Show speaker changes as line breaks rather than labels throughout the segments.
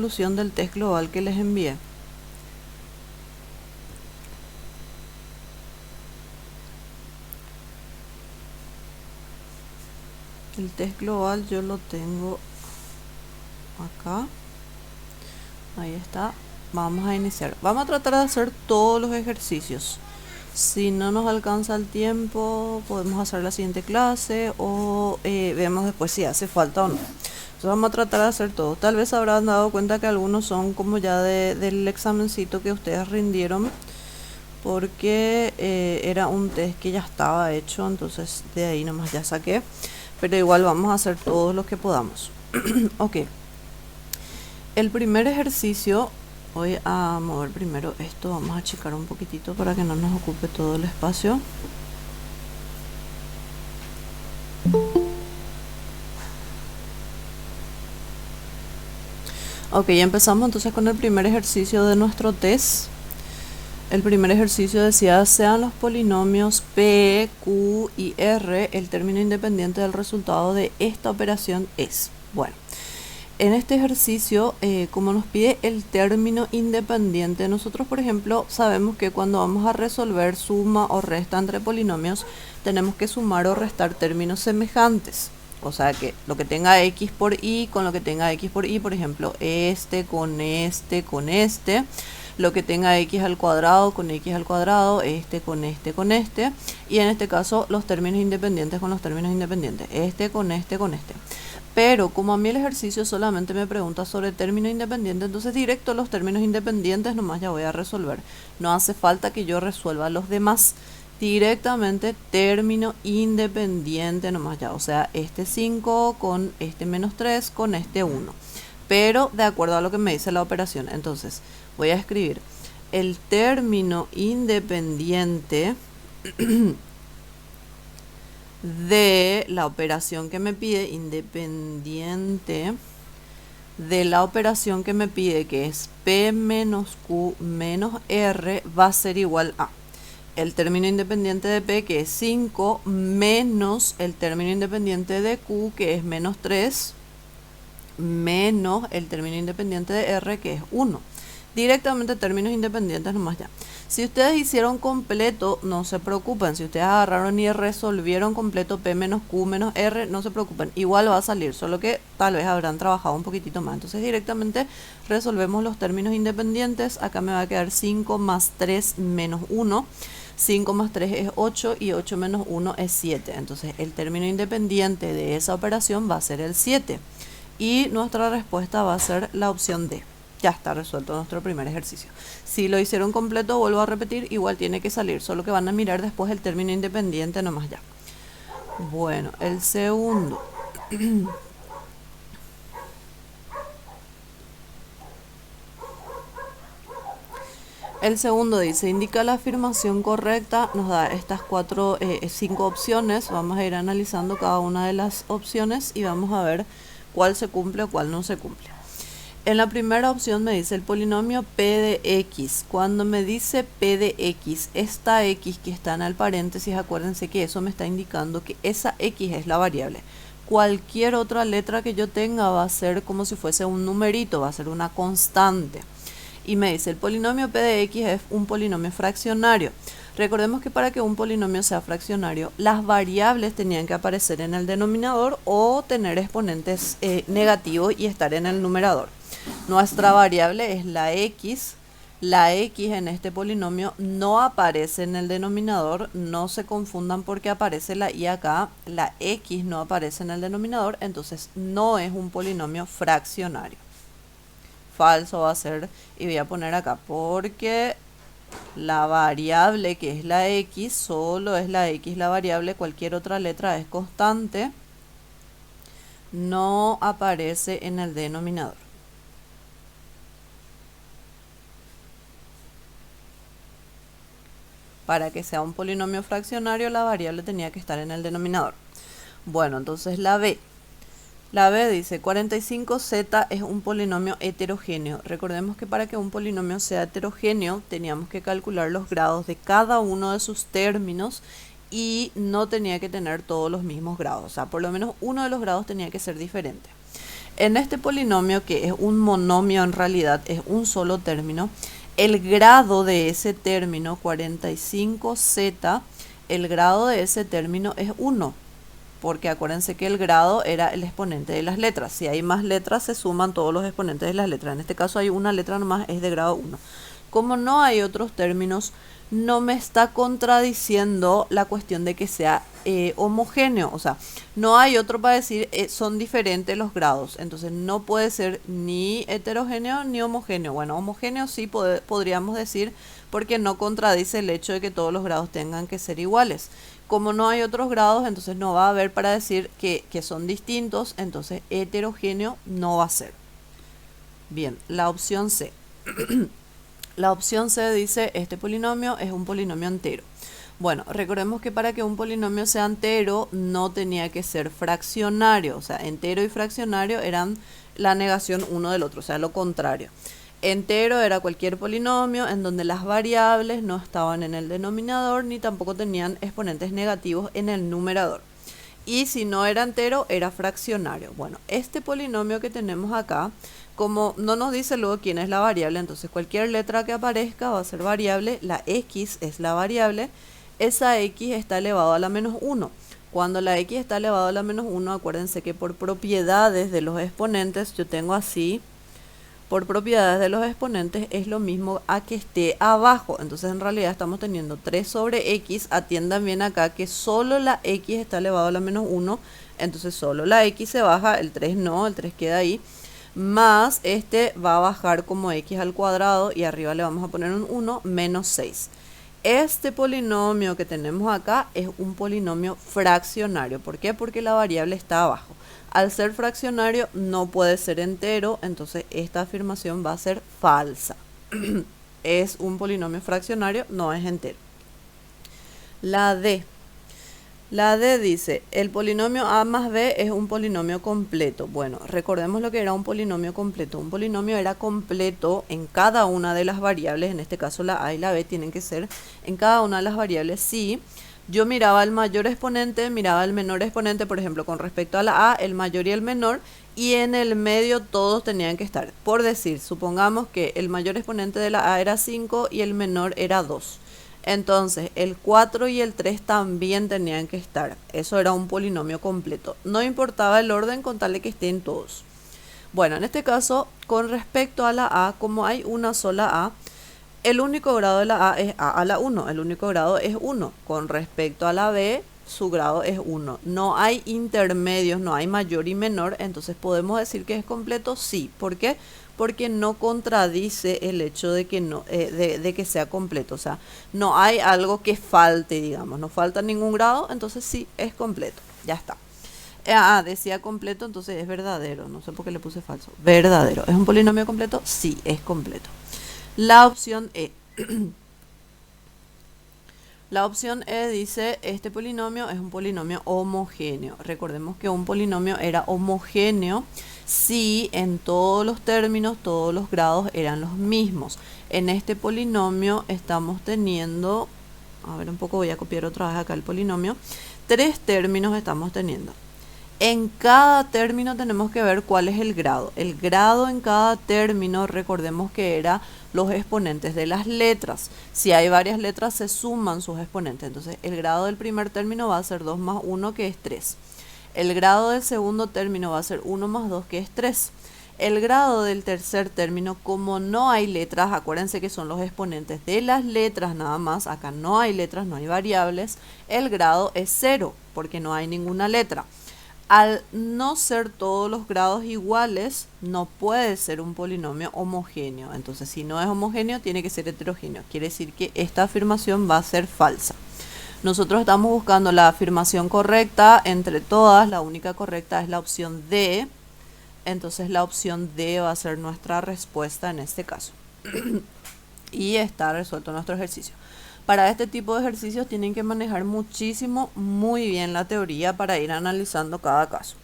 solución del test global que les envié. El test global yo lo tengo acá. Ahí está. Vamos a iniciar. Vamos a tratar de hacer todos los ejercicios. Si no nos alcanza el tiempo, podemos hacer la siguiente clase o vemos después si hace falta o no. Entonces vamos a tratar de hacer todo. Tal vez habrán dado cuenta que algunos son como ya del examencito que ustedes rindieron, porque era un test que ya estaba hecho, entonces de ahí nomás ya saqué. Pero igual vamos a hacer todos los que podamos. Ok. El primer ejercicio, voy a mover primero esto, vamos a achicar un poquitito para que no nos ocupe todo el espacio. Ok, empezamos entonces con el primer ejercicio de nuestro test. El primer ejercicio decía, sean los polinomios P, Q y R, el término independiente del resultado de esta operación es. Bueno, en este ejercicio, como nos pide el término independiente, nosotros, por ejemplo, sabemos que cuando vamos a resolver suma o resta entre polinomios, tenemos que sumar o restar términos semejantes. O sea que lo que tenga x por y con lo que tenga x por y, por ejemplo, este con este con este. Lo que tenga x al cuadrado con x al cuadrado, este con este con este. Y en este caso, los términos independientes con los términos independientes, este con este con este. Pero como a mí el ejercicio solamente me pregunta sobre término independiente, entonces directo los términos independientes nomás ya voy a resolver. No hace falta que yo resuelva los demás. Directamente término independiente nomás ya. O sea, este 5 con este menos 3 con este 1. Pero de acuerdo a lo que me dice la operación. Entonces voy a escribir el término independiente de la operación que me pide, independiente de la operación que me pide, que es P menos Q menos R, va a ser igual a el término independiente de P, que es 5, menos el término independiente de Q, que es menos 3, menos el término independiente de R, que es 1. Directamente términos independientes nomás ya. Si ustedes hicieron completo, no se preocupen. Si ustedes agarraron y resolvieron completo P menos Q menos R, no se preocupen. Igual va a salir, solo que tal vez habrán trabajado un poquitito más. Entonces directamente resolvemos los términos independientes. Acá me va a quedar 5 más 3 menos 1. 5 más 3 es 8 y 8 menos 1 es 7. Entonces el término independiente de esa operación va a ser el 7. Y nuestra respuesta va a ser la opción D. Ya está resuelto nuestro primer ejercicio. Si lo hicieron completo, vuelvo a repetir, igual tiene que salir, solo que van a mirar después el término independiente nomás ya. Bueno, el segundo. El segundo dice, indica la afirmación correcta, nos da estas 5 opciones, vamos a ir analizando cada una de las opciones y vamos a ver cuál se cumple o cuál no se cumple. En la primera opción me dice el polinomio P de X. Cuando me dice P de X, esta X que está en el paréntesis, acuérdense que eso me está indicando que esa X es la variable. Cualquier otra letra que yo tenga va a ser como si fuese un numerito, va a ser una constante. Y me dice el polinomio P de X es un polinomio fraccionario. Recordemos que para que un polinomio sea fraccionario, las variables tenían que aparecer en el denominador o tener exponentes negativos y estar en el numerador. Nuestra variable es la X. La X en este polinomio no aparece en el denominador, no se confundan porque aparece la Y acá. La X no aparece en el denominador, entonces no es un polinomio fraccionario. Falso va a ser, y voy a poner acá, porque la variable que es la X, solo es la X la variable, cualquier otra letra es constante, no aparece en el denominador. Para que sea un polinomio fraccionario, la variable tenía que estar en el denominador. Bueno, entonces la B. La B dice 45z es un polinomio heterogéneo. Recordemos que para que un polinomio sea heterogéneo teníamos que calcular los grados de cada uno de sus términos y no tenía que tener todos los mismos grados. O sea, por lo menos uno de los grados tenía que ser diferente. En este polinomio, que es un monomio en realidad, es un solo término, el grado de ese término, 45z, el grado de ese término es 1, porque acuérdense que el grado era el exponente de las letras. Si hay más letras, se suman todos los exponentes de las letras. En este caso hay una letra nomás, es de grado 1. Como no hay otros términos, no me está contradiciendo la cuestión de que sea homogéneo. O sea, no hay otro para decir son diferentes los grados. Entonces no puede ser ni heterogéneo ni homogéneo. Bueno, homogéneo sí podríamos decir, porque no contradice el hecho de que todos los grados tengan que ser iguales. Como no hay otros grados, entonces no va a haber para decir que son distintos. Entonces heterogéneo no va a ser. Bien, la opción C. La opción C dice, este polinomio es un polinomio entero. Bueno, recordemos que para que un polinomio sea entero no tenía que ser fraccionario. O sea, entero y fraccionario eran la negación uno del otro, o sea, lo contrario. Entero era cualquier polinomio en donde las variables no estaban en el denominador ni tampoco tenían exponentes negativos en el numerador. Y si no era entero, era fraccionario. Bueno, este polinomio que tenemos acá, como no nos dice luego quién es la variable, entonces cualquier letra que aparezca va a ser variable. La x es la variable. Esa x está elevado a la menos 1. Cuando la x está elevado a la menos 1, acuérdense que por propiedades de los exponentes, yo tengo así, por propiedades de los exponentes es lo mismo a que esté abajo. Entonces en realidad estamos teniendo 3 sobre x. Atiendan bien acá que solo la x está elevado a la menos 1. Entonces solo la x se baja, el 3 no, el 3 queda ahí. Más este va a bajar como x al cuadrado y arriba le vamos a poner un 1 menos 6. Este polinomio que tenemos acá es un polinomio fraccionario. ¿Por qué? Porque la variable está abajo. Al ser fraccionario no puede ser entero, entonces esta afirmación va a ser falsa. Es un polinomio fraccionario, no es entero. La D. La D dice, el polinomio a más b es un polinomio completo. Bueno, recordemos lo que era un polinomio completo. Un polinomio era completo en cada una de las variables, en este caso la a y la b tienen que ser en cada una de las variables si yo miraba el mayor exponente, miraba el menor exponente, por ejemplo, con respecto a la a, el mayor y el menor, y en el medio todos tenían que estar. Por decir, supongamos que el mayor exponente de la a era 5 y el menor era 2. Entonces, el 4 y el 3 también tenían que estar. Eso era un polinomio completo. No importaba el orden con tal de que estén todos. Bueno, en este caso, con respecto a la a, como hay una sola a, el único grado de la a es a a la 1. El único grado es 1. Con respecto a la b, su grado es 1. No hay intermedios, no hay mayor y menor. Entonces, ¿podemos decir que es completo? Sí. ¿Por qué? Porque no contradice el hecho de que, no, de que sea completo. O sea, no hay algo que falte, digamos. No falta ningún grado, entonces sí, es completo. Ya está. Decía completo, entonces es verdadero. No sé por qué le puse falso. Verdadero. ¿Es un polinomio completo? Sí, es completo. La opción E. La opción E dice, este polinomio es un polinomio homogéneo. Recordemos que un polinomio era homogéneo si en todos los términos, todos los grados eran los mismos. En este polinomio estamos teniendo, a ver un poco, voy a copiar otra vez acá el polinomio, 3 términos estamos teniendo. En cada término tenemos que ver cuál es el grado. El grado en cada término, recordemos que era los exponentes de las letras. Si hay varias letras, se suman sus exponentes. Entonces, el grado del primer término va a ser 2 más 1, que es 3. El grado del segundo término va a ser 1 más 2, que es 3. El grado del tercer término, como no hay letras, acuérdense que son los exponentes de las letras nada más. Acá no hay letras, no hay variables. El grado es 0, porque no hay ninguna letra. Al no ser todos los grados iguales, no puede ser un polinomio homogéneo. Entonces, si no es homogéneo, tiene que ser heterogéneo. Quiere decir que esta afirmación va a ser falsa. Nosotros estamos buscando la afirmación correcta entre todas. La única correcta es la opción D. Entonces, la opción D va a ser nuestra respuesta en este caso. Y está resuelto nuestro ejercicio. Para este tipo de ejercicios tienen que manejar muchísimo, muy bien la teoría para ir analizando cada caso.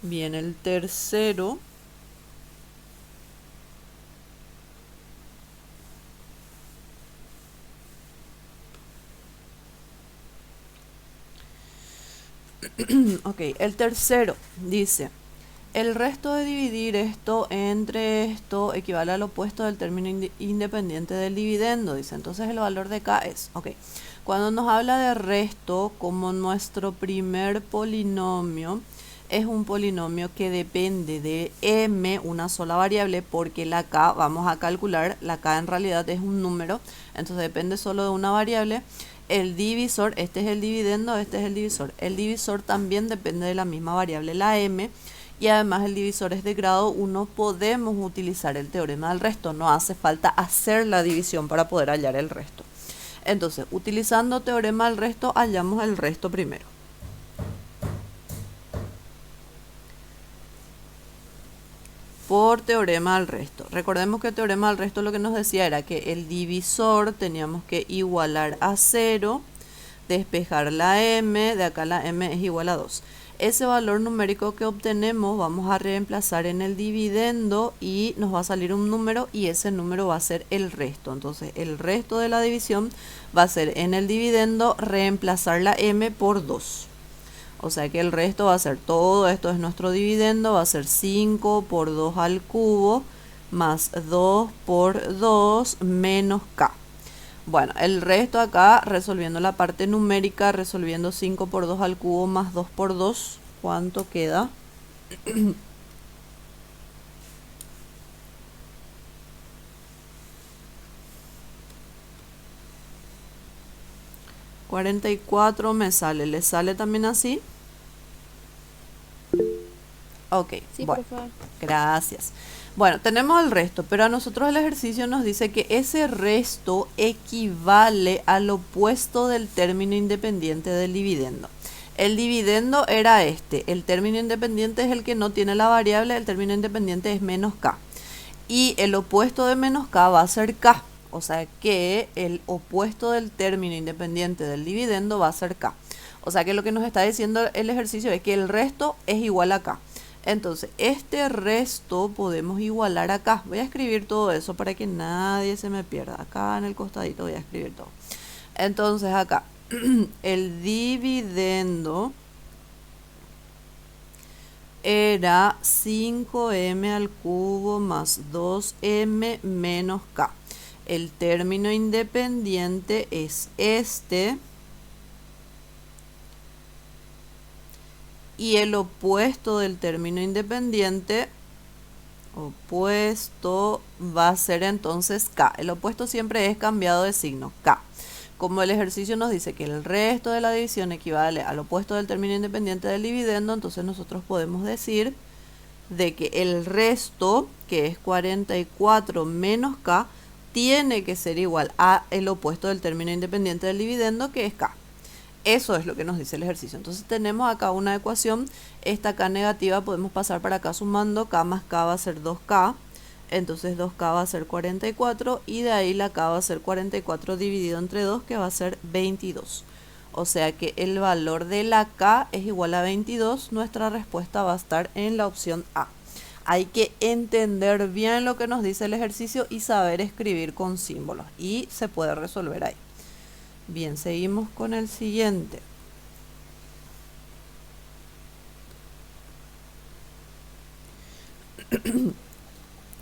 Bien, el tercero. Ok, el tercero dice, El resto de dividir esto entre esto equivale al opuesto del término independiente del dividendo, dice. Entonces el valor de K es, ok, cuando nos habla de resto, como nuestro primer polinomio es un polinomio que depende de m, una sola variable, porque la K, vamos a calcular, la K en realidad es un número, entonces depende solo de una variable. El divisor, este es el dividendo, este es el divisor. El divisor también depende de la misma variable, la m, y además el divisor es de grado 1, podemos utilizar el teorema del resto, no hace falta hacer la división para poder hallar el resto. Entonces, utilizando teorema del resto, hallamos el resto primero. Por teorema del resto. Recordemos que el teorema del resto lo que nos decía era que el divisor teníamos que igualar a 0, despejar la m, de acá la m es igual a 2. Ese valor numérico que obtenemos vamos a reemplazar en el dividendo y nos va a salir un número y ese número va a ser el resto. Entonces el resto de la división va a ser en el dividendo reemplazar la m por 2. O sea que el resto va a ser, todo esto es nuestro dividendo, va a ser 5 por 2 al cubo más 2 por 2 menos k. Bueno, el resto acá, resolviendo la parte numérica, resolviendo 5 por 2 al cubo más 2 por 2, ¿cuánto queda? $44 me sale, ¿le sale también así? Ok,
Sí,
bueno,
por favor.
gracias. Bueno, tenemos el resto, pero a nosotros el ejercicio nos dice que ese resto equivale al opuesto del término independiente del dividendo. El dividendo era este, el término independiente es el que no tiene la variable, el término independiente es menos k. Y el opuesto de menos k va a ser k, o sea que el opuesto del término independiente del dividendo va a ser k. O sea que lo que nos está diciendo el ejercicio es que el resto es igual a k. Entonces, este resto podemos igualar acá. Voy a escribir todo eso para que nadie se me pierda. Acá en el costadito voy a escribir todo. Entonces, acá, el dividendo era 5m al cubo más 2m menos k. El término independiente es este. Y el opuesto del término independiente, opuesto, va a ser entonces k. El opuesto siempre es cambiado de signo, k. Como el ejercicio nos dice que el resto de la división equivale al opuesto del término independiente del dividendo, entonces nosotros podemos decir de que el resto, que es 44 menos k, tiene que ser igual a el opuesto del término independiente del dividendo, que es k. Eso es lo que nos dice el ejercicio. Entonces tenemos acá una ecuación, esta k negativa podemos pasar para acá sumando, k más k va a ser 2k, entonces 2k va a ser 44 y de ahí la k va a ser 44 dividido entre 2 que va a ser 22. O sea que el valor de la k es igual a 22, nuestra respuesta va a estar en la opción A. Hay que entender bien lo que nos dice el ejercicio y saber escribir con símbolos y se puede resolver ahí. Bien, seguimos con el siguiente.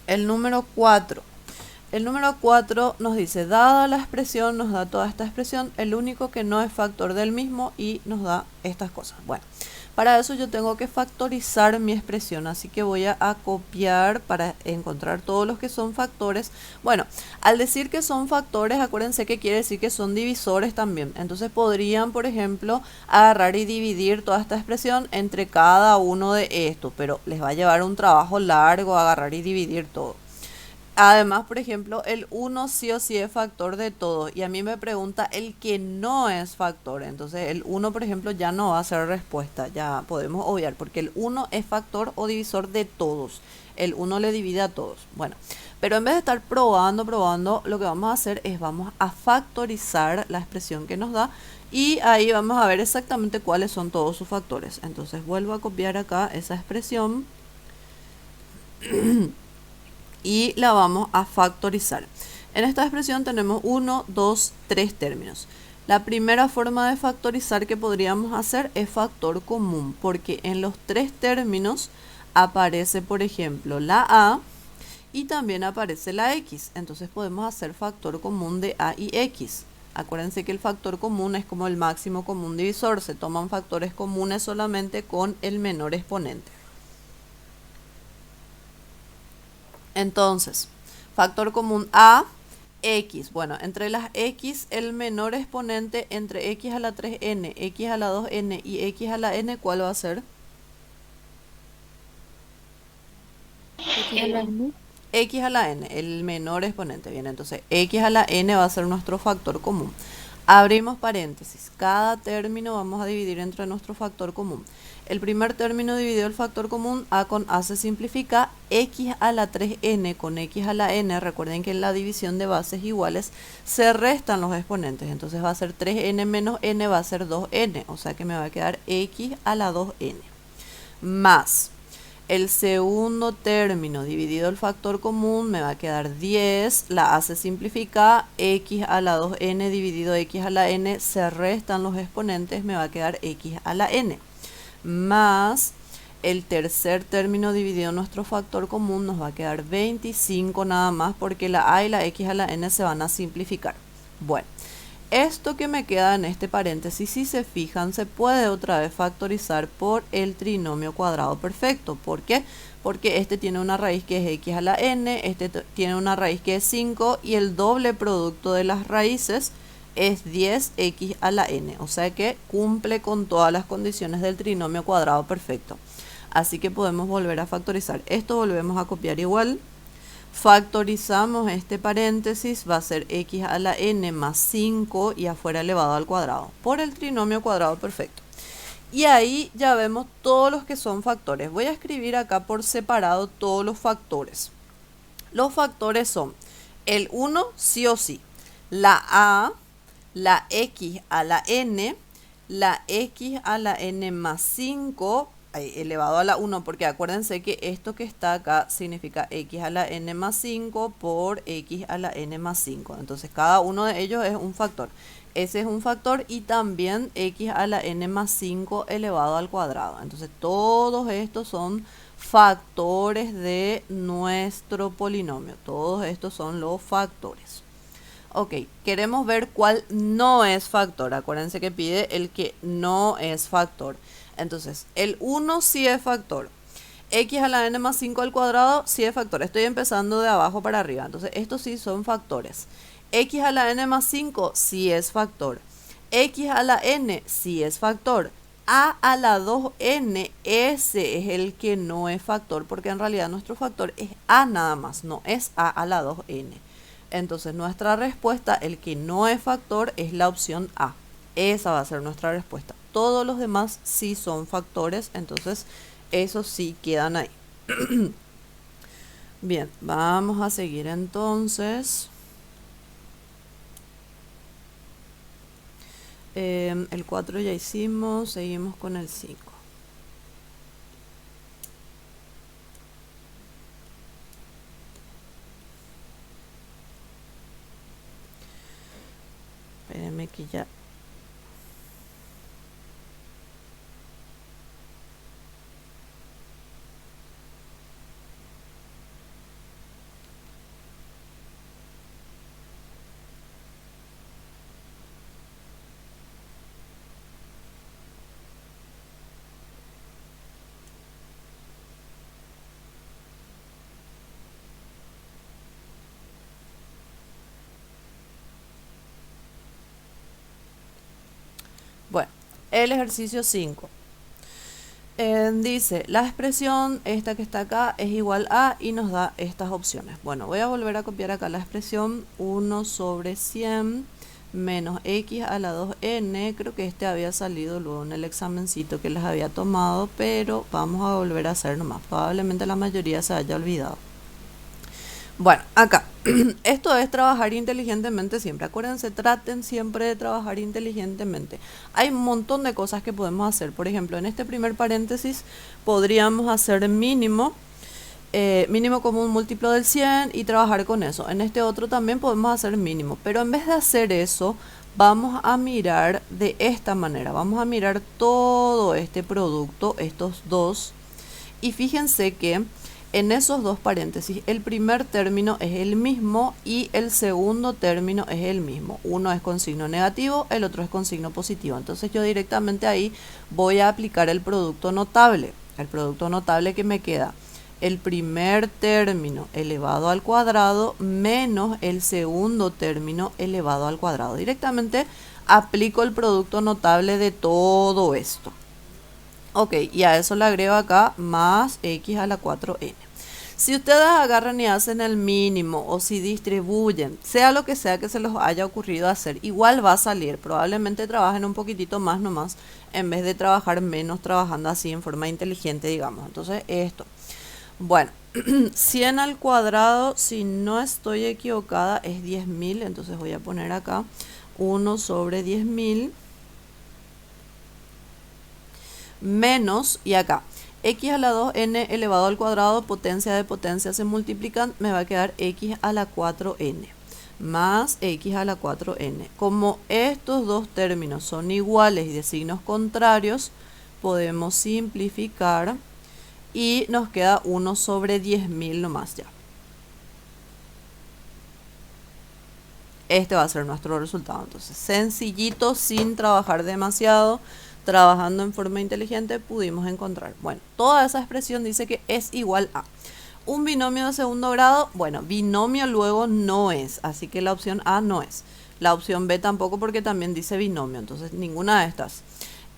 El número 4. El número 4 nos dice, dada la expresión, nos da toda esta expresión, el único que no es factor del mismo y nos da estas cosas. Bueno, para eso yo tengo que factorizar mi expresión, así que voy a copiar para encontrar todos los que son factores. Bueno, al decir que son factores, acuérdense que quiere decir que son divisores también. Entonces podrían, por ejemplo, agarrar y dividir toda esta expresión entre cada uno de estos, pero les va a llevar un trabajo largo agarrar y dividir todo. Además, por ejemplo, el 1 sí o sí es factor de todo. Y a mí me pregunta el que no es factor. Entonces, el 1, por ejemplo, ya no va a ser respuesta. Ya podemos obviar, porque el 1 es factor o divisor de todos. El 1 le divide a todos. Bueno, pero en vez de estar probando, lo que vamos a hacer es vamos a factorizar la expresión que nos da. Y ahí vamos a ver exactamente cuáles son todos sus factores. Entonces, vuelvo a copiar acá esa expresión. Y la vamos a factorizar. En esta expresión tenemos 1, 2, 3 términos. La primera forma de factorizar que podríamos hacer es factor común, porque en los 3 términos aparece, por ejemplo, la A y también aparece la X. Entonces podemos hacer factor común de A y X. Acuérdense que el factor común es como el máximo común divisor. Se toman factores comunes solamente con el menor exponente. Entonces, factor común A, X. Bueno, entre las X, el menor exponente entre X a la 3n, X a la 2n y X a la n, ¿cuál va a ser?
X a la N.
X a la n, el menor exponente. Bien, entonces X a la n va a ser nuestro factor común. Abrimos paréntesis. Cada término vamos a dividir entre nuestro factor común. El primer término dividido el factor común, A con A se simplifica, X a la 3n con X a la n, recuerden que en la división de bases iguales se restan los exponentes, entonces va a ser 3n menos n, va a ser 2n, o sea que me va a quedar X a la 2n, más el segundo término dividido el factor común me va a quedar 10, la A se simplifica, X a la 2n dividido X a la n, se restan los exponentes, me va a quedar X a la n, más el tercer término dividido nuestro factor común nos va a quedar 25 nada más, porque la A y la X a la n se van a simplificar. Bueno, esto que me queda en este paréntesis, si se fijan, se puede otra vez factorizar por el trinomio cuadrado perfecto. ¿Por qué? Porque este tiene una raíz que es X a la n, este tiene una raíz que es 5 y el doble producto de las raíces es 10x a la n. O sea que cumple con todas las condiciones del trinomio cuadrado perfecto. Así que podemos volver a factorizar. Esto volvemos a copiar igual. Factorizamos este paréntesis, va a ser x a la n más 5 y afuera elevado al cuadrado por el trinomio cuadrado perfecto. Y ahí ya vemos todos los que son factores. Voy a escribir acá por separado todos los factores. Los factores son el 1 sí o sí, la a, la x a la n, la x a la n más 5 elevado a la 1, porque acuérdense que esto que está acá significa x a la n más 5 por x a la n más 5. Entonces cada uno de ellos es un factor. Ese es un factor y también x a la n más 5 elevado al cuadrado. Entonces todos estos son factores de nuestro polinomio. Todos estos son los factores. Ok, queremos ver cuál no es factor. Acuérdense que pide el que no es factor. Entonces, el 1 sí es factor. X a la n más 5 al cuadrado sí es factor. Estoy empezando de abajo para arriba. Entonces, estos sí son factores. X a la n más 5 sí es factor. X a la n sí es factor. A la 2n, ese es el que no es factor, porque en realidad nuestro factor es A nada más, no es A la 2n. Entonces nuestra respuesta, el que no es factor, es la opción A. Esa va a ser nuestra respuesta. Todos los demás sí son factores, entonces esos sí quedan ahí. Bien, vamos a seguir entonces. El 4 ya hicimos, seguimos con el 5. Espérenme que ya... Bueno, el ejercicio 5. Dice, la expresión esta que está acá es igual a y nos da estas opciones. Bueno, voy a volver a copiar acá la expresión 1 sobre 100 menos x a la 2n. Creo que este había salido luego en el examencito que les había tomado, pero vamos a volver a hacer nomás. Probablemente la mayoría se haya olvidado. Bueno, acá, esto es trabajar inteligentemente siempre. Acuérdense, traten siempre de trabajar inteligentemente. Hay un montón de cosas que podemos hacer. Por ejemplo, en este primer paréntesis podríamos hacer mínimo común múltiplo del 100 y trabajar con eso. En este otro también podemos hacer mínimo, pero en vez de hacer eso, vamos a mirar de esta manera. Vamos a mirar todo este producto, estos dos, Y fíjense que en esos dos paréntesis el primer término es el mismo y el segundo término es el mismo. Uno es con signo negativo, el otro es con signo positivo. Entonces yo directamente ahí voy a aplicar el producto notable. El producto notable que me queda: el primer término elevado al cuadrado menos el segundo término elevado al cuadrado. Directamente aplico el producto notable de todo esto. Ok, y a eso le agrego acá más x a la 4n. Si ustedes agarran y hacen el mínimo o si distribuyen, sea lo que sea que se les haya ocurrido hacer, igual va a salir. Probablemente trabajen un poquitito más nomás en vez de trabajar menos, trabajando así en forma inteligente, digamos. Entonces esto. Bueno, 100 al cuadrado, si no estoy equivocada, es 10.000. Entonces voy a poner acá 1 sobre 10.000 menos, y acá x a la 2n elevado al cuadrado, potencia de potencia se multiplican, me va a quedar x a la 4n más x a la 4n. Como estos dos términos son iguales y de signos contrarios, podemos simplificar y nos queda 1 sobre 10.000 nomás ya. Este va a ser nuestro resultado. Entonces, sencillito, sin trabajar demasiado, trabajando en forma inteligente, pudimos encontrar. Bueno, toda esa expresión dice que es igual a un binomio de segundo grado. Bueno, binomio luego no es, así que la opción A no es. La opción B tampoco, porque también dice binomio, entonces ninguna de estas.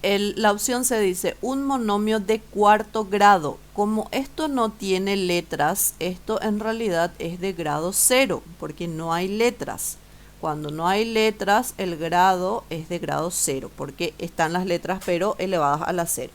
La opción C dice un monomio de cuarto grado. Como esto no tiene letras, esto en realidad es de grado 0, porque no hay letras. Cuando no hay letras, el grado es de grado 0, porque están las letras pero elevadas a la 0.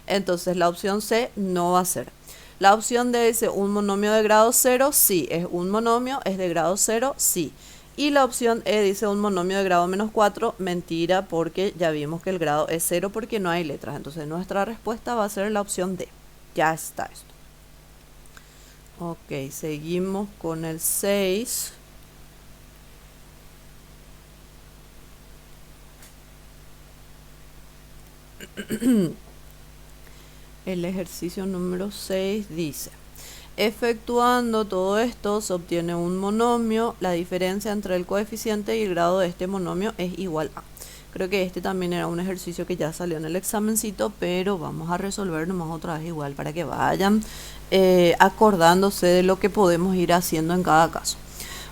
Entonces la opción C no va a ser. La opción D dice un monomio de grado 0, sí, es un monomio, es de grado 0, sí. Y la opción E dice un monomio de grado menos 4, mentira, porque ya vimos que el grado es 0 porque no hay letras. Entonces nuestra respuesta va a ser la opción D. Ya está esto. Ok, seguimos con el 6. El ejercicio número 6 dice: efectuando todo esto se obtiene un monomio. La diferencia entre el coeficiente y el grado de este monomio es igual a. Creo que este también era un ejercicio que ya salió en el examencito, pero vamos a resolver nomás otra vez igual para que vayan acordándose de lo que podemos ir haciendo en cada caso.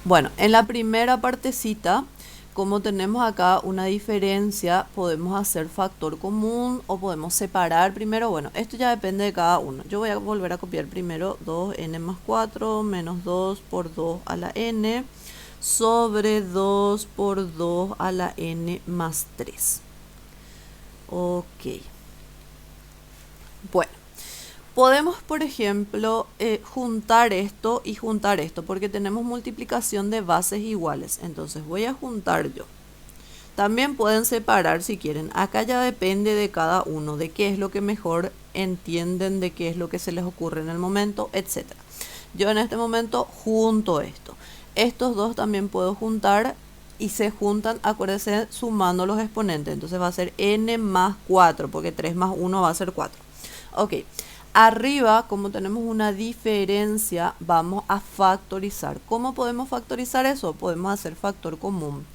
Bueno, en la primera partecita, como tenemos acá una diferencia, podemos hacer factor común o podemos separar primero. Bueno, esto ya depende de cada uno. Yo voy a volver a copiar primero 2n más 4 menos 2 por 2 a la n sobre 2 por 2 a la n más 3. Ok. Bueno, podemos, por ejemplo, juntar esto y juntar esto, porque tenemos multiplicación de bases iguales. Entonces voy a juntar yo. También pueden separar si quieren. Acá ya depende de cada uno, de qué es lo que mejor entienden, de qué es lo que se les ocurre en el momento, etc. Yo en este momento junto esto. Estos dos también puedo juntar y se juntan, acuérdense, sumando los exponentes. Entonces va a ser n más 4, porque 3 más 1 va a ser 4. Ok. Arriba, como tenemos una diferencia, vamos a factorizar. ¿Cómo podemos factorizar eso? Podemos hacer factor común.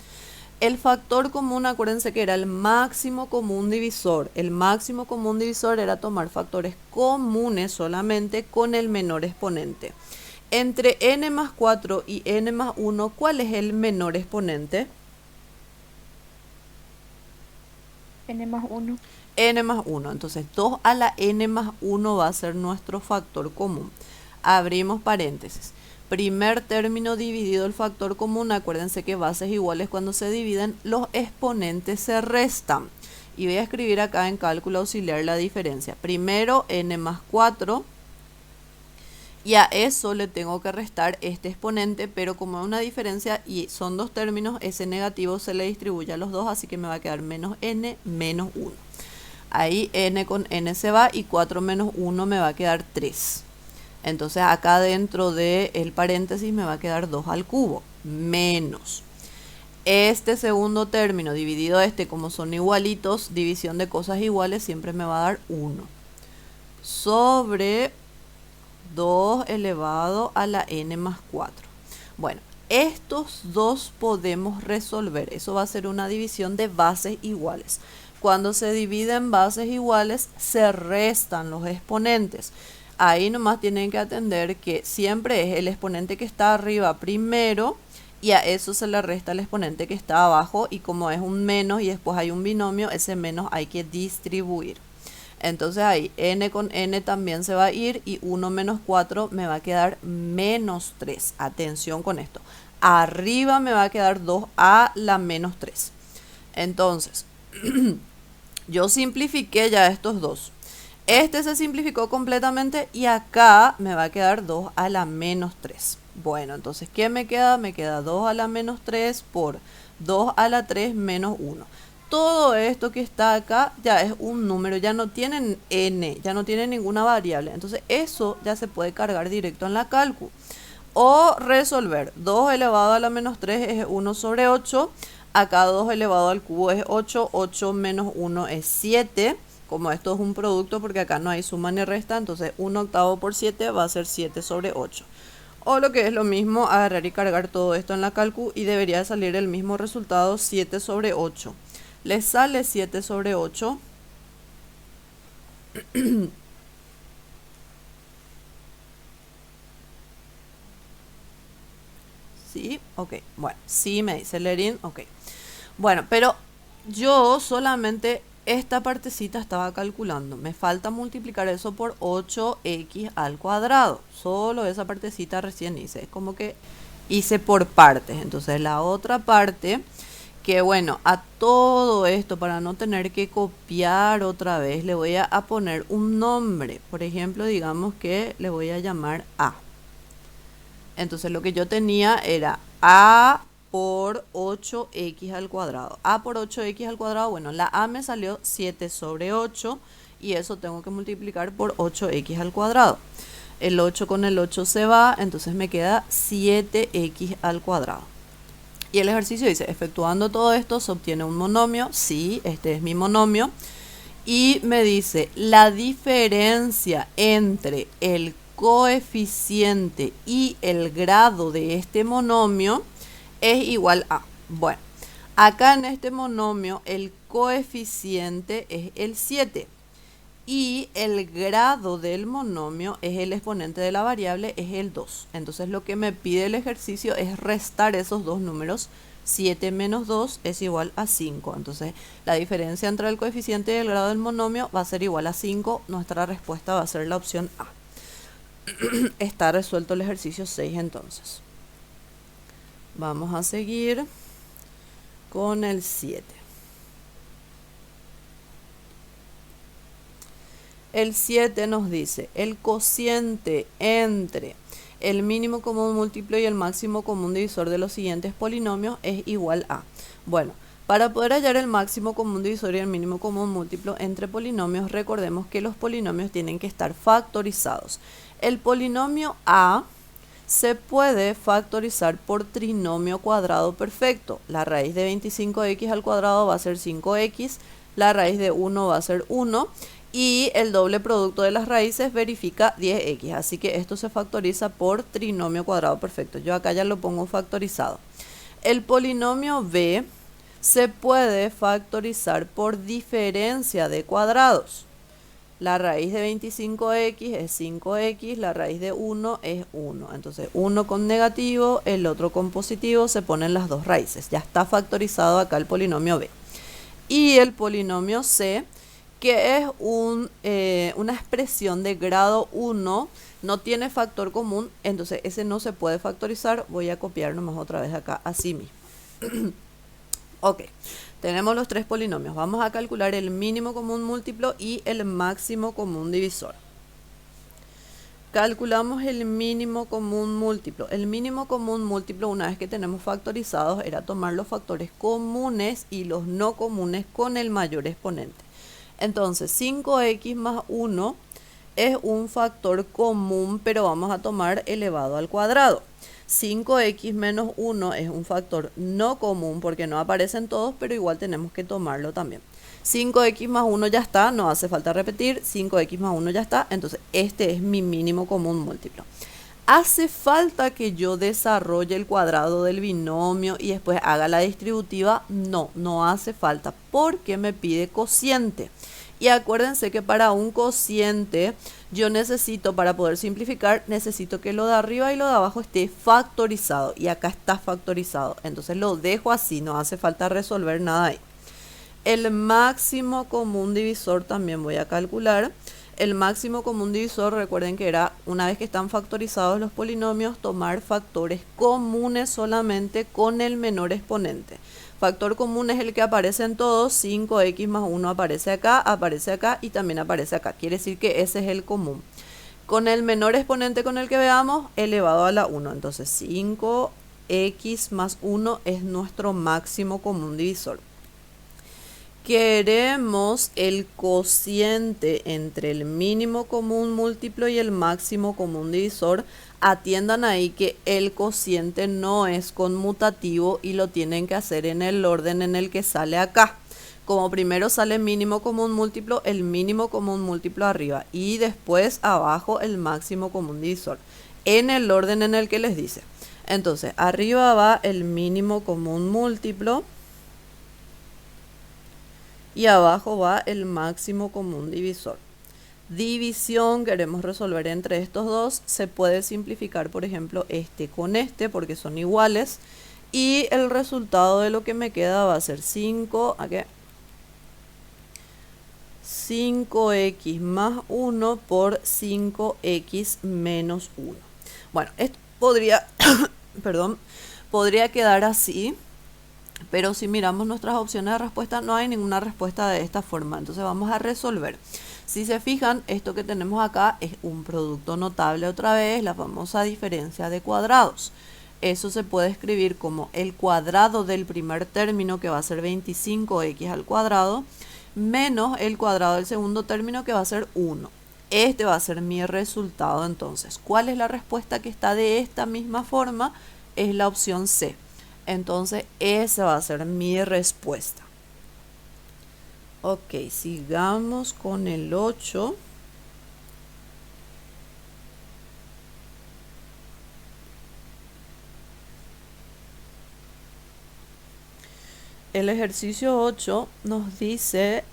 El factor común, acuérdense que era el máximo común divisor. El máximo común divisor era tomar factores comunes solamente con el menor exponente. Entre n más 4 y n más 1, ¿cuál es el menor exponente?
N más 1.
N más 1. Entonces 2 a la n más 1 va a ser nuestro factor común. Abrimos paréntesis. Primer término dividido el factor común. Acuérdense que bases iguales cuando se dividen, los exponentes se restan. Y voy a escribir acá en cálculo auxiliar la diferencia. Primero n más 4. Y a eso le tengo que restar este exponente, pero como es una diferencia y son dos términos, ese negativo se le distribuye a los dos, así que me va a quedar menos n menos 1. Ahí n con n se va y 4 menos 1 me va a quedar 3. Entonces acá dentro del paréntesis me va a quedar 2 al cubo, menos. Este segundo término dividido como son igualitos, división de cosas iguales, siempre me va a dar 1. Sobre 2 elevado a la n más 4. Bueno, estos dos podemos resolver. Eso va a ser una división de bases iguales. Cuando se dividen bases iguales, se restan los exponentes. Ahí nomás tienen que atender que siempre es el exponente que está arriba primero y a eso se le resta el exponente que está abajo, y como es un menos y después hay un binomio, ese menos hay que distribuir. Entonces ahí n con n también se va a ir y 1 menos 4 me va a quedar menos 3. Atención con esto. Arriba me va a quedar 2 a la menos 3. Entonces, yo simplifiqué ya estos dos. Este se simplificó completamente y acá me va a quedar 2 a la menos 3. Bueno, entonces, ¿qué me queda? Me queda 2 a la menos 3 por 2 a la 3 menos 1. Todo esto que está acá ya es un número, ya no tienen n, ya no tiene ninguna variable. Entonces eso ya se puede cargar directo en la cálculo. O resolver 2 elevado a la menos 3 es 1 sobre 8. Acá 2 elevado al cubo es 8. 8 menos 1 es 7. Como esto es un producto porque acá no hay suma ni resta, entonces 1 octavo por 7 va a ser 7 sobre 8. O lo que es lo mismo, agarrar y cargar todo esto en la cálculo y debería salir el mismo resultado, 7 sobre 8. Les sale 7 sobre 8. Sí, ok. Bueno, sí me dice Lerin, ok. Bueno, pero yo solamente esta partecita estaba calculando. Me falta multiplicar eso por 8x al cuadrado. Solo esa partecita recién hice. Es como que hice por partes. Entonces la otra parte, que bueno, a todo esto, para no tener que copiar otra vez, le voy a poner un nombre. Por ejemplo, digamos que le voy a llamar A. Entonces lo que yo tenía era A por 8x al cuadrado. A por 8x al cuadrado, bueno, la A me salió 7 sobre 8 y eso tengo que multiplicar por 8x al cuadrado. El 8 con el 8 se va, entonces me queda 7x al cuadrado. Y el ejercicio dice, efectuando todo esto se obtiene un monomio. Sí, este es mi monomio. Y me dice, la diferencia entre el coeficiente y el grado de este monomio es igual a. Bueno, acá en este monomio el coeficiente es el 7 y el grado del monomio es el exponente de la variable, es el 2. Entonces lo que me pide el ejercicio es restar esos dos números. 7 menos 2 es igual a 5. Entonces la diferencia entre el coeficiente y el grado del monomio va a ser igual a 5. Nuestra respuesta va a ser la opción A. Está resuelto el ejercicio 6 entonces. Vamos a seguir con el 7. El 7 nos dice, el cociente entre el mínimo común múltiplo y el máximo común divisor de los siguientes polinomios es igual a. Bueno, para poder hallar el máximo común divisor y el mínimo común múltiplo entre polinomios, recordemos que los polinomios tienen que estar factorizados. El polinomio A se puede factorizar por trinomio cuadrado perfecto. La raíz de 25x al cuadrado va a ser 5x, la raíz de 1 va a ser 1 y el doble producto de las raíces verifica 10x. Así que esto se factoriza por trinomio cuadrado perfecto. Yo acá ya lo pongo factorizado. El polinomio B se puede factorizar por diferencia de cuadrados. La raíz de 25x es 5x, la raíz de 1 es 1. Entonces, uno con negativo, el otro con positivo, se ponen las dos raíces. Ya está factorizado acá el polinomio B. Y el polinomio C, que es una expresión de grado 1, no tiene factor común, entonces ese no se puede factorizar. Voy a copiar nomás otra vez acá, así mismo. Ok, tenemos los tres polinomios. Vamos a calcular el mínimo común múltiplo y el máximo común divisor. Calculamos el mínimo común múltiplo. El mínimo común múltiplo, una vez que tenemos factorizados, era tomar los factores comunes y los no comunes con el mayor exponente. Entonces, 5x más 1 es un factor común, pero vamos a tomar elevado al cuadrado. 5x menos 1 es un factor no común porque no aparecen todos, pero igual tenemos que tomarlo también. 5x más 1 ya está, no hace falta repetir, 5x más 1 ya está, entonces este es mi mínimo común múltiplo. ¿Hace falta que yo desarrolle el cuadrado del binomio y después haga la distributiva? No, no hace falta porque me pide cociente. Y acuérdense que para un cociente yo necesito, para poder simplificar, necesito que lo de arriba y lo de abajo esté factorizado. Y acá está factorizado. Entonces lo dejo así, no hace falta resolver nada ahí. El máximo común divisor también voy a calcular. El máximo común divisor, recuerden que era, una vez que están factorizados los polinomios, tomar factores comunes solamente con el menor exponente. Factor común es el que aparece en todos, 5x más 1 aparece acá y también aparece acá. Quiere decir que ese es el común. Con el menor exponente con el que veamos, elevado a la 1. Entonces 5x más 1 es nuestro máximo común divisor. Queremos el cociente entre el mínimo común múltiplo y el máximo común divisor. Atiendan ahí que el cociente no es conmutativo y lo tienen que hacer en el orden en el que sale acá. Como primero sale mínimo común múltiplo, el mínimo común múltiplo arriba y después abajo el máximo común divisor. En el orden en el que les dice. Entonces, arriba va el mínimo común múltiplo. Y abajo va el máximo común divisor. División, queremos resolver entre estos dos. Se puede simplificar, por ejemplo, este con este, porque son iguales. Y el resultado de lo que me queda va a ser 5x más 1 por 5x menos 1. Bueno, esto podría, perdón, podría quedar así. Pero si miramos nuestras opciones de respuesta, no hay ninguna respuesta de esta forma. Entonces vamos a resolver. Si se fijan, esto que tenemos acá es un producto notable otra vez, la famosa diferencia de cuadrados. Eso se puede escribir como el cuadrado del primer término, que va a ser 25x al cuadrado, menos el cuadrado del segundo término, que va a ser 1. Este va a ser mi resultado entonces. ¿Cuál es la respuesta que está de esta misma forma? Es la opción C. Entonces esa va a ser mi respuesta. Ok, sigamos con el 8. El ejercicio 8 nos dice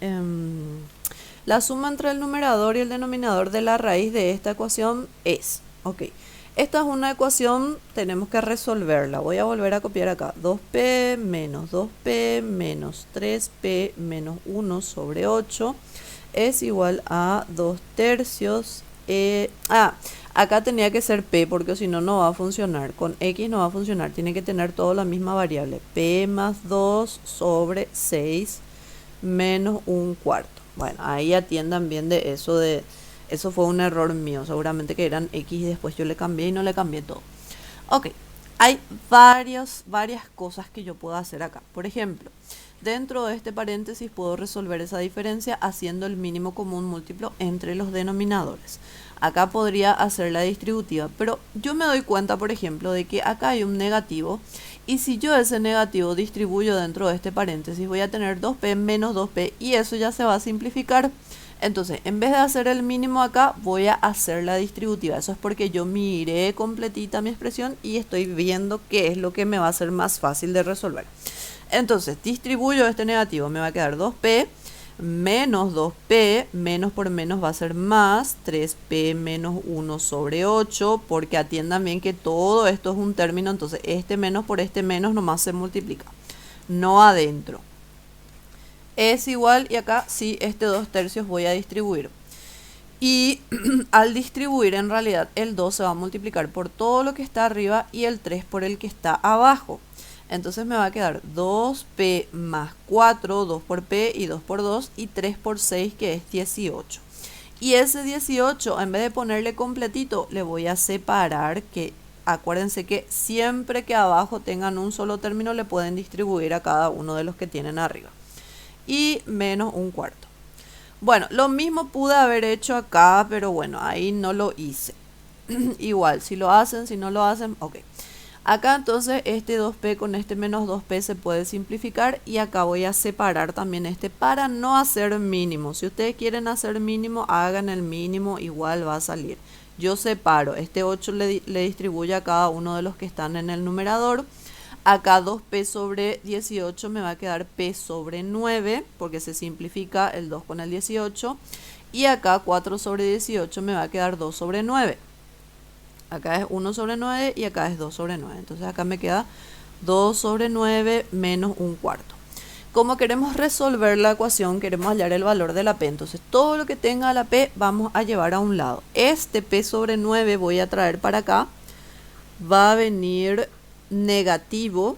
la suma entre el numerador y el denominador de la raíz de esta ecuación es, ok, esta es una ecuación, tenemos que resolverla. Voy a volver a copiar acá. 2p menos 2p menos 3p menos 1 sobre 8 es igual a 2 tercios. Acá tenía que ser p porque si no, no va a funcionar. Con x no va a funcionar. Tiene que tener todo la misma variable. P más 2 sobre 6 menos 1/4. Bueno, ahí atiendan bien de eso de... Eso fue un error mío, seguramente que eran x y después yo le cambié y no le cambié todo. Ok, hay varias cosas que yo puedo hacer acá. Por ejemplo, dentro de este paréntesis puedo resolver esa diferencia haciendo el mínimo común múltiplo entre los denominadores. Acá podría hacer la distributiva, pero yo me doy cuenta, por ejemplo, de que acá hay un negativo. Y si yo ese negativo distribuyo dentro de este paréntesis, voy a tener 2p menos 2p y eso ya se va a simplificar. Entonces, en vez de hacer el mínimo acá, voy a hacer la distributiva. Eso es porque yo miré completita mi expresión y estoy viendo qué es lo que me va a ser más fácil de resolver. Entonces, distribuyo este negativo. Me va a quedar 2p menos 2p, menos por menos va a ser más, 3p menos 1 sobre 8, porque atiendan bien que todo esto es un término, entonces este menos por este menos nomás se multiplica, no adentro. Es igual, y acá sí, este 2 tercios voy a distribuir. Y al distribuir, en realidad, el 2 se va a multiplicar por todo lo que está arriba y el 3 por el que está abajo. Entonces me va a quedar 2p más 4, 2 por p y 2 por 2, y 3 por 6, que es 18. Y ese 18, en vez de ponerle completito, le voy a separar, que acuérdense que siempre que abajo tengan un solo término, le pueden distribuir a cada uno de los que tienen arriba. Y menos 1/4. Bueno, lo mismo pude haber hecho acá, pero bueno, ahí no lo hice. Igual, si lo hacen, si no lo hacen, ok. Acá entonces este 2p con este menos 2p se puede simplificar y acá voy a separar también este para no hacer mínimo. Si ustedes quieren hacer mínimo, hagan el mínimo, igual va a salir. Yo separo, este 8 le distribuye a cada uno de los que están en el numerador. Acá 2p sobre 18 me va a quedar p sobre 9, porque se simplifica el 2 con el 18. Y acá 4 sobre 18 me va a quedar 2 sobre 9. Acá es 1 sobre 9 y acá es 2 sobre 9. Entonces acá me queda 2 sobre 9 menos un cuarto. Como queremos resolver la ecuación, queremos hallar el valor de la p. Entonces todo lo que tenga la p vamos a llevar a un lado. Este p sobre 9 voy a traer para acá. Va a venir negativo.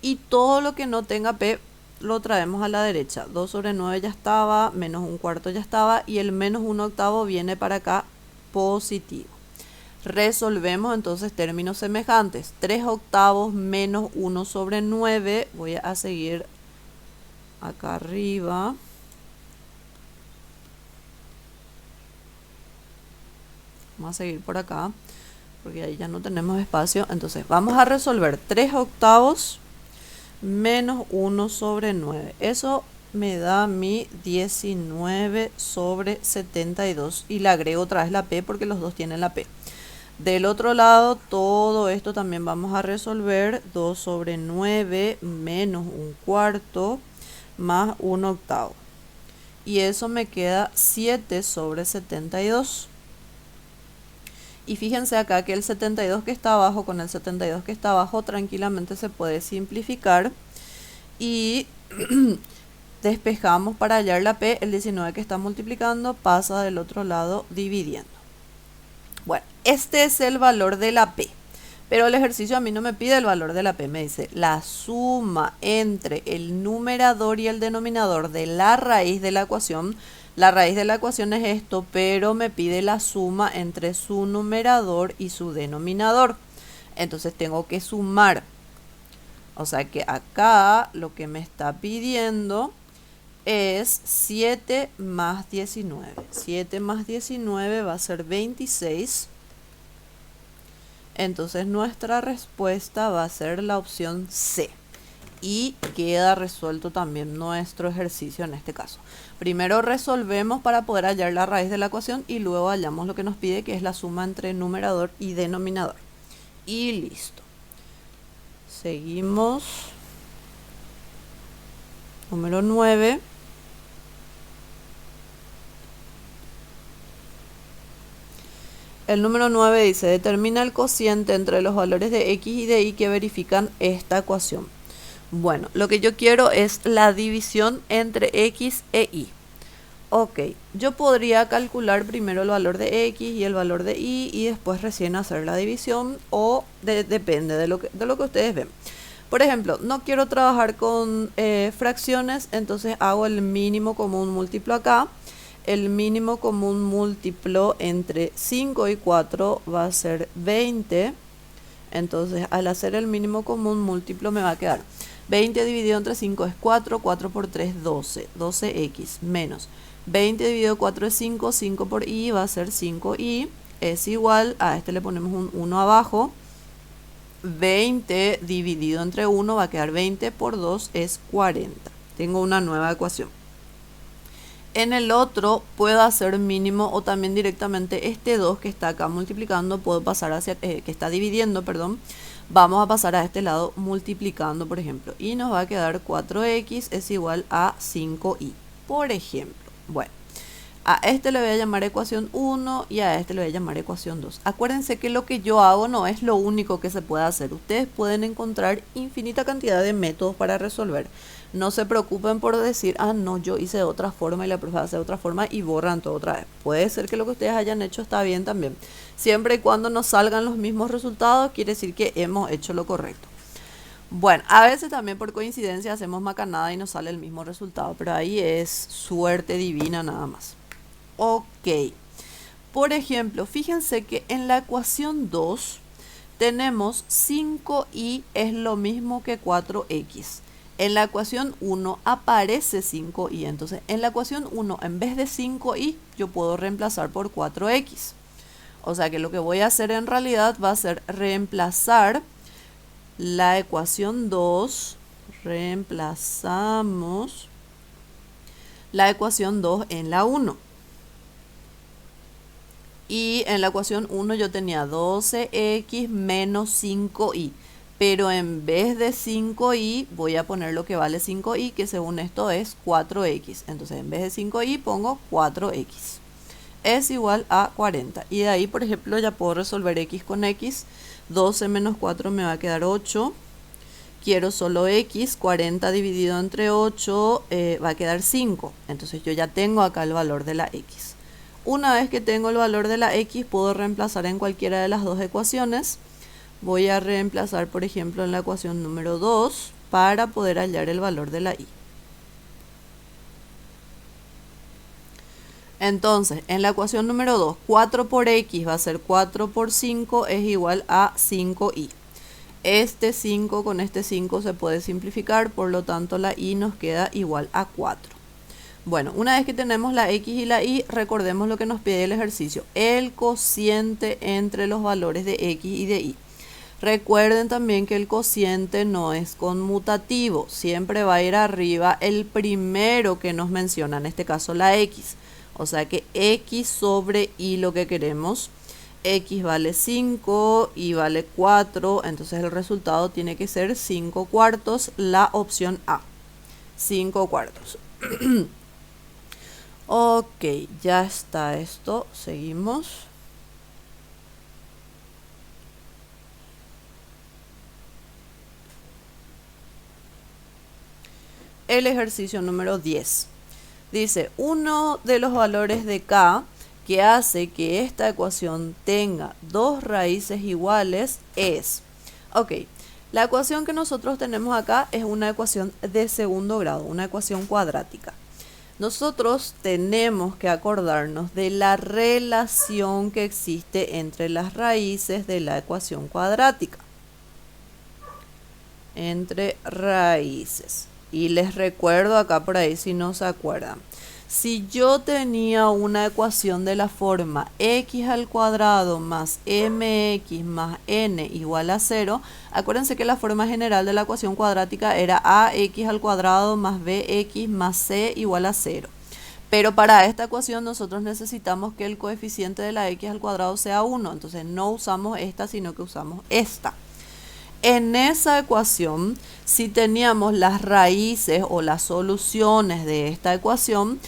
Y todo lo que no tenga p lo traemos a la derecha. 2 sobre 9 ya estaba, menos un cuarto ya estaba. Y el menos 1 octavo viene para acá positivo. Resolvemos entonces términos semejantes. 3 octavos menos 1 sobre 9. Voy a seguir acá arriba. Vamos a seguir por acá, porque ahí ya no tenemos espacio. Entonces vamos a resolver 3 octavos menos 1 sobre 9. Eso me da mi 19 sobre 72. Y le agrego otra vez la p porque los dos tienen la p. Del otro lado, todo esto también vamos a resolver. 2 sobre 9 menos un cuarto más 1 octavo. Y eso me queda 7 sobre 72. Y fíjense acá que el 72 que está abajo con el 72 que está abajo tranquilamente se puede simplificar. Y despejamos para hallar la p. El 19 que está multiplicando pasa del otro lado dividiendo. Bueno, este es el valor de la p, pero el ejercicio a mí no me pide el valor de la p, me dice la suma entre el numerador y el denominador de la raíz de la ecuación. La raíz de la ecuación es esto, pero me pide la suma entre su numerador y su denominador. Entonces tengo que sumar. O sea que acá lo que me está pidiendo es 7 más 19. 7 más 19 va a ser 26. Entonces nuestra respuesta va a ser la opción C. Y queda resuelto también nuestro ejercicio en este caso. Primero resolvemos para poder hallar la raíz de la ecuación y luego hallamos lo que nos pide, que es la suma entre numerador y denominador. Y listo. Seguimos. Número 9. El número 9 dice, determina el cociente entre los valores de x y de y que verifican esta ecuación. Bueno, lo que yo quiero es la división entre x e y. Ok, yo podría calcular primero el valor de x y el valor de y después recién hacer la división, o depende de lo que ustedes ven. Por ejemplo, no quiero trabajar con fracciones, entonces hago el mínimo común múltiplo acá. El mínimo común múltiplo entre 5 y 4 va a ser 20. Entonces, al hacer el mínimo común múltiplo me va a quedar 20 dividido entre 5 es 4, 4 por 3, 12, 12x, menos 20 dividido 4 es 5, 5 por y va a ser 5y, es igual, a este le ponemos un 1 abajo, 20 dividido entre 1 va a quedar 20 por 2 es 40. Tengo una nueva ecuación. En el otro puedo hacer mínimo o también directamente este 2 que está acá multiplicando, puedo pasar hacia, que está dividiendo, perdón. Vamos a pasar a este lado multiplicando, por ejemplo. Y nos va a quedar 4x es igual a 5y, por ejemplo. Bueno, a este le voy a llamar ecuación 1 y a este le voy a llamar ecuación 2. Acuérdense que lo que yo hago no es lo único que se puede hacer. Ustedes pueden encontrar infinita cantidad de métodos para resolver. No se preocupen por decir, ah, no, yo hice de otra forma y la profe hace de otra forma y borran todo otra vez. Puede ser que lo que ustedes hayan hecho está bien también. Siempre y cuando nos salgan los mismos resultados, quiere decir que hemos hecho lo correcto. Bueno, a veces también por coincidencia hacemos macanada y nos sale el mismo resultado, pero ahí es suerte divina nada más. Ok. Por ejemplo, fíjense que en la ecuación 2 tenemos 5y es lo mismo que 4x. En la ecuación 1 aparece 5y, entonces en la ecuación 1 en vez de 5y yo puedo reemplazar por 4x. O sea que lo que voy a hacer en realidad va a ser reemplazar la ecuación 2, reemplazamos la ecuación 2 en la 1. Y en la ecuación 1 yo tenía 12x menos 5y. Pero en vez de 5y voy a poner lo que vale 5y, que según esto es 4x. Entonces en vez de 5y pongo 4x. Es igual a 40. Y de ahí, por ejemplo, ya puedo resolver x con x. 12 menos 4 me va a quedar 8. Quiero solo x, 40 dividido entre 8 va a quedar 5. Entonces yo ya tengo acá el valor de la x. Una vez que tengo el valor de la x, puedo reemplazar en cualquiera de las dos ecuaciones. Voy a reemplazar, por ejemplo, en la ecuación número 2 para poder hallar el valor de la y. Entonces, en la ecuación número 2, 4 por x va a ser 4 por 5 es igual a 5y. Este 5 con este 5 se puede simplificar, por lo tanto la y nos queda igual a 4. Bueno, una vez que tenemos la x y la y, recordemos lo que nos pide el ejercicio, el cociente entre los valores de x y de y. Recuerden también que el cociente no es conmutativo, siempre va a ir arriba el primero que nos menciona, en este caso la x. O sea que x sobre y lo que queremos, x vale 5, y vale 4, entonces el resultado tiene que ser 5 cuartos, la opción A, 5 cuartos. Ok, ya está esto, seguimos. El ejercicio número 10. Dice, uno de los valores de k que hace que esta ecuación tenga dos raíces iguales es... Ok, la ecuación que nosotros tenemos acá es una ecuación de segundo grado, una ecuación cuadrática. Nosotros tenemos que acordarnos de la relación que existe entre las raíces de la ecuación cuadrática. Entre raíces. Y les recuerdo acá por ahí si no se acuerdan. Si yo tenía una ecuación de la forma x al cuadrado más mx más n igual a 0, acuérdense que la forma general de la ecuación cuadrática era ax al cuadrado más bx más c igual a 0. Pero para esta ecuación nosotros necesitamos que el coeficiente de la x al cuadrado sea 1. Entonces no usamos esta, sino que usamos esta. En esa ecuación, si teníamos las raíces o las soluciones de esta ecuación,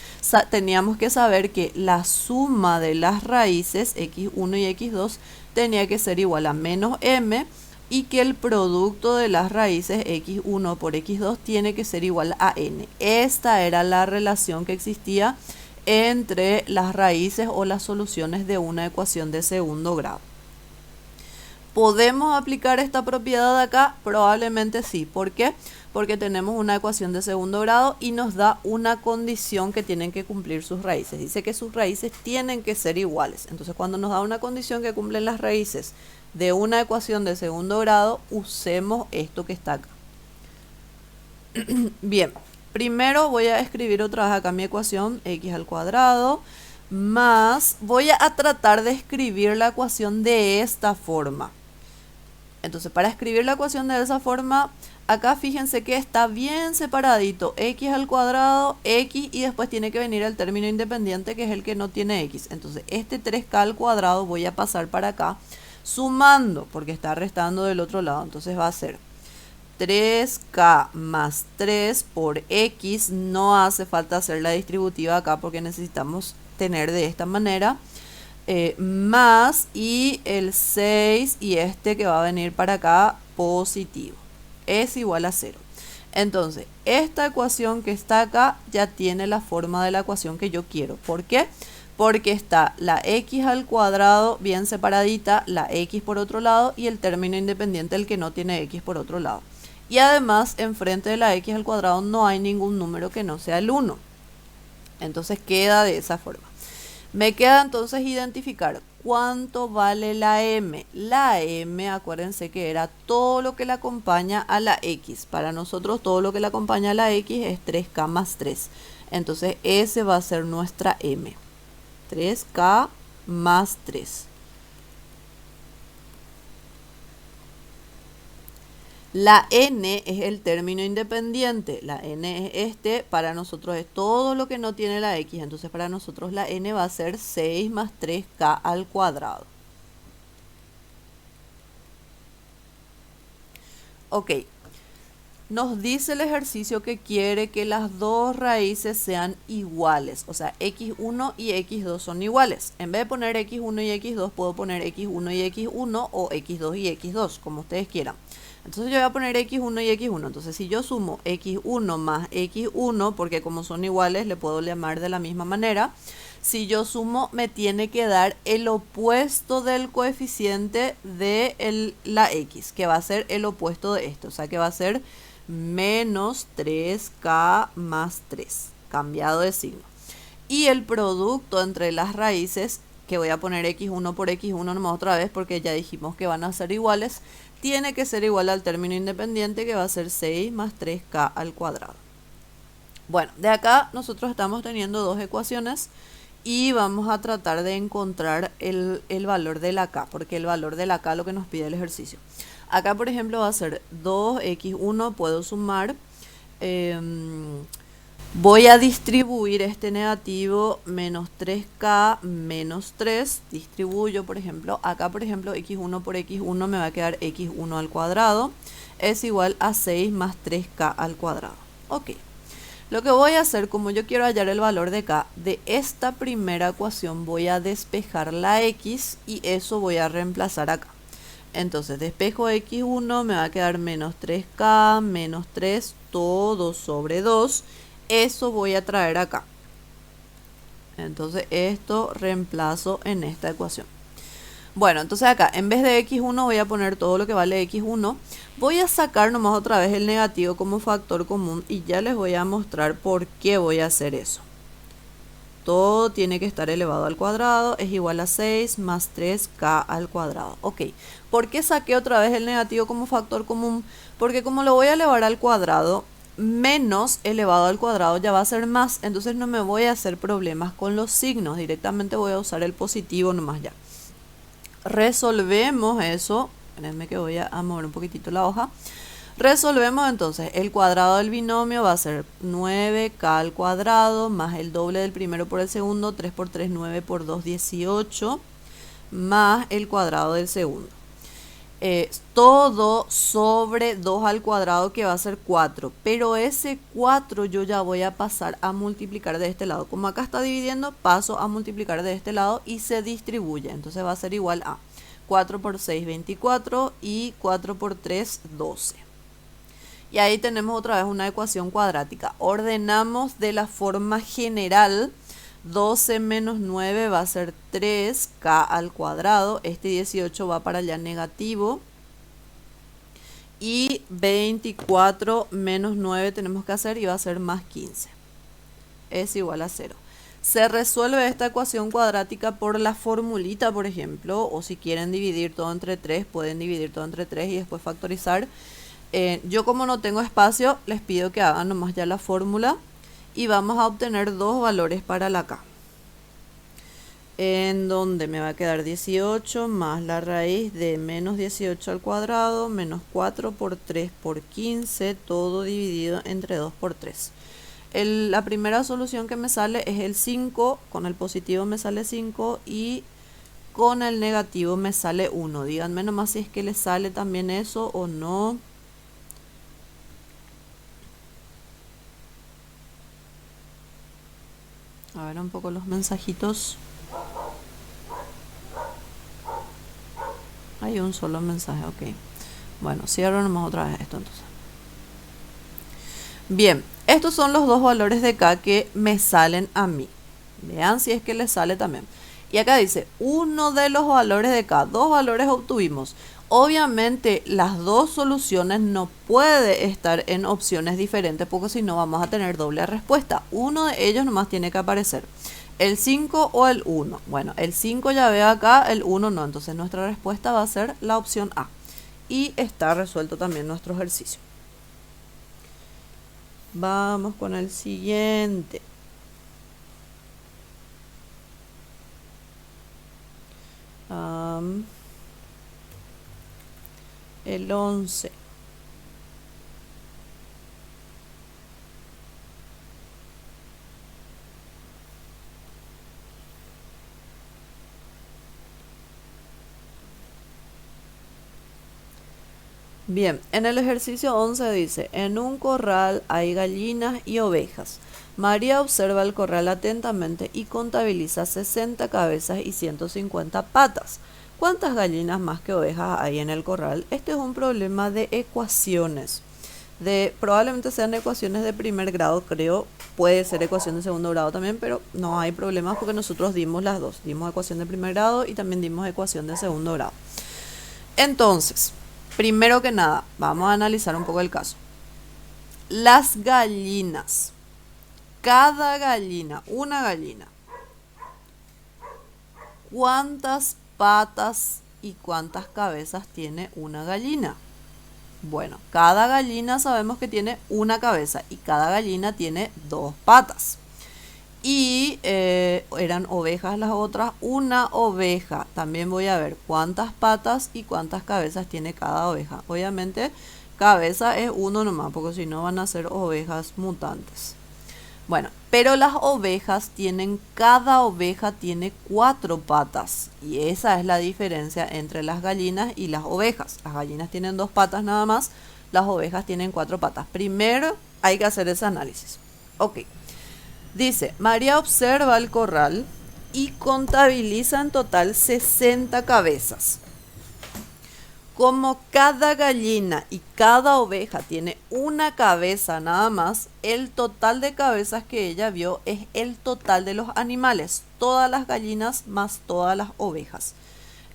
teníamos que saber que la suma de las raíces x1 y x2 tenía que ser igual a menos m, y que el producto de las raíces x1 por x2 tiene que ser igual a n. Esta era la relación que existía entre las raíces o las soluciones de una ecuación de segundo grado. ¿Podemos aplicar esta propiedad acá? Probablemente sí. ¿Por qué? Porque tenemos una ecuación de segundo grado y nos da una condición que tienen que cumplir sus raíces. Dice que sus raíces tienen que ser iguales. Entonces, cuando nos da una condición que cumplen las raíces de una ecuación de segundo grado, usemos esto que está acá. Bien, primero voy a escribir otra vez acá mi ecuación, x al cuadrado, más, voy a tratar de escribir la ecuación de esta forma. Entonces, para escribir la ecuación de esa forma, acá fíjense que está bien separadito, x al cuadrado, x, y después tiene que venir el término independiente, que es el que no tiene x. Entonces, este 3k al cuadrado voy a pasar para acá, sumando, porque está restando del otro lado. Entonces va a ser 3k más 3 por x, no hace falta hacer la distributiva acá porque necesitamos tener de esta manera. Más y el 6 y este que va a venir para acá positivo, es igual a 0. Entonces, esta ecuación que está acá ya tiene la forma de la ecuación que yo quiero. ¿Por qué? Porque está la x al cuadrado bien separadita, la x por otro lado y el término independiente, el que no tiene x por otro lado. Y además, enfrente de la x al cuadrado no hay ningún número que no sea el 1. Entonces queda de esa forma. Me queda entonces identificar cuánto vale la m. La m, acuérdense que era todo lo que le acompaña a la x. Para nosotros todo lo que le acompaña a la x es 3k más 3. Entonces ese va a ser nuestra m. 3k más 3. La n es el término independiente, la n es este, para nosotros es todo lo que no tiene la x, entonces para nosotros la n va a ser 6 más 3k al cuadrado. Ok, nos dice el ejercicio que quiere que las dos raíces sean iguales, o sea, x1 y x2 son iguales. En vez de poner x1 y x2, puedo poner x1 y x1 o x2 y x2, como ustedes quieran. Entonces yo voy a poner x1 y x1. Entonces si yo sumo x1 más x1, porque como son iguales, le puedo llamar de la misma manera. Si yo sumo, me tiene que dar el opuesto del coeficiente de la x, que va a ser el opuesto de esto. O sea que va a ser menos 3k más 3, cambiado de signo. Y el producto entre las raíces, que voy a poner x1 por x1 nomás otra vez porque ya dijimos que van a ser iguales, tiene que ser igual al término independiente, que va a ser 6 más 3k al cuadrado. Bueno, de acá nosotros estamos teniendo dos ecuaciones y vamos a tratar de encontrar el valor de la k, porque el valor de la k es lo que nos pide el ejercicio. Acá, por ejemplo, va a ser 2x1, puedo sumar. Voy a distribuir este negativo, menos 3k menos 3, distribuyo, por ejemplo, acá por ejemplo x1 por x1 me va a quedar x1 al cuadrado, es igual a 6 más 3k al cuadrado. Ok, lo que voy a hacer, como yo quiero hallar el valor de k, de esta primera ecuación voy a despejar la x y eso voy a reemplazar acá. Entonces despejo x1, me va a quedar menos 3k menos 3, todo sobre 2. Eso voy a traer acá. Entonces esto reemplazo en esta ecuación. Bueno, entonces acá en vez de x1 voy a poner todo lo que vale x1. Voy a sacar nomás otra vez el negativo como factor común y ya les voy a mostrar por qué voy a hacer eso. Todo tiene que estar elevado al cuadrado, es igual a 6 más 3k al cuadrado. Ok, ¿por qué saqué otra vez el negativo como factor común? Porque como lo voy a elevar al cuadrado, menos elevado al cuadrado ya va a ser más, entonces no me voy a hacer problemas con los signos, directamente voy a usar el positivo nomás ya. Resolvemos eso, espérenme que voy a mover un poquitito la hoja. Resolvemos entonces, el cuadrado del binomio va a ser 9k al cuadrado más el doble del primero por el segundo, 3 por 3, 9 por 2, 18, más el cuadrado del segundo. Todo sobre 2 al cuadrado, que va a ser 4, pero ese 4 yo ya voy a pasar a multiplicar de este lado. Como acá está dividiendo, paso a multiplicar de este lado y se distribuye. Entonces va a ser igual a 4 por 6, 24 y 4 por 3, 12. Y ahí tenemos otra vez una ecuación cuadrática. Ordenamos de la forma general. 12 menos 9 va a ser 3k al cuadrado. Este 18 va para allá negativo. Y 24 menos 9 tenemos que hacer y va a ser más 15. Es igual a 0. Se resuelve esta ecuación cuadrática por la formulita, por ejemplo. O si quieren dividir todo entre 3, pueden dividir todo entre 3 y después factorizar. Yo como no tengo espacio, les pido que hagan nomás ya la fórmula y vamos a obtener dos valores para la k. En donde me va a quedar 18 más la raíz de menos 18 al cuadrado menos 4 por 3 por 15, todo dividido entre 2 por 3. La primera solución que me sale es el 5, con el positivo me sale 5 y con el negativo me sale 1. Díganme nomás si es que les sale también eso o no. A ver un poco los mensajitos. Hay un solo mensaje, ok. Bueno, cierro nomás otra vez esto entonces. Bien, estos son los dos valores de k que me salen a mí. Vean si es que les sale también. Y acá dice, uno de los valores de k, dos valores obtuvimos. Obviamente las dos soluciones no puede estar en opciones diferentes porque si no vamos a tener doble respuesta. Uno de ellos nomás tiene que aparecer. ¿El 5 o el 1? Bueno, el 5 ya veo acá, el 1 no. Entonces nuestra respuesta va a ser la opción A. Y está resuelto también nuestro ejercicio. Vamos con el siguiente. El 11. Bien, en el ejercicio 11 dice, en un corral hay gallinas y ovejas. María observa el corral atentamente y contabiliza 60 cabezas y 150 patas. ¿Cuántas gallinas más que ovejas hay en el corral? Este es un problema de ecuaciones. Probablemente sean ecuaciones de primer grado, creo. Puede ser ecuación de segundo grado también, pero no hay problemas porque nosotros dimos las dos. Dimos ecuación de primer grado y también dimos ecuación de segundo grado. Entonces, primero que nada, vamos a analizar un poco el caso. Las gallinas. Cada gallina, una gallina, ¿cuántas patas y cuántas cabezas tiene una gallina? Bueno, cada gallina sabemos que tiene una cabeza y cada gallina tiene dos patas. Y eran ovejas las otras, una oveja. También voy a ver cuántas patas y cuántas cabezas tiene cada oveja. Obviamente, cabeza es uno nomás, porque si no van a ser ovejas mutantes. Bueno, pero las ovejas cada oveja tiene 4 patas. Y esa es la diferencia entre las gallinas y las ovejas. Las gallinas tienen 2 patas nada más, las ovejas tienen 4 patas. Primero hay que hacer ese análisis. Ok. Dice, María observa el corral y contabiliza en total 60 cabezas. Como cada gallina y cada oveja tiene una cabeza nada más, el total de cabezas que ella vio es el total de los animales, todas las gallinas más todas las ovejas.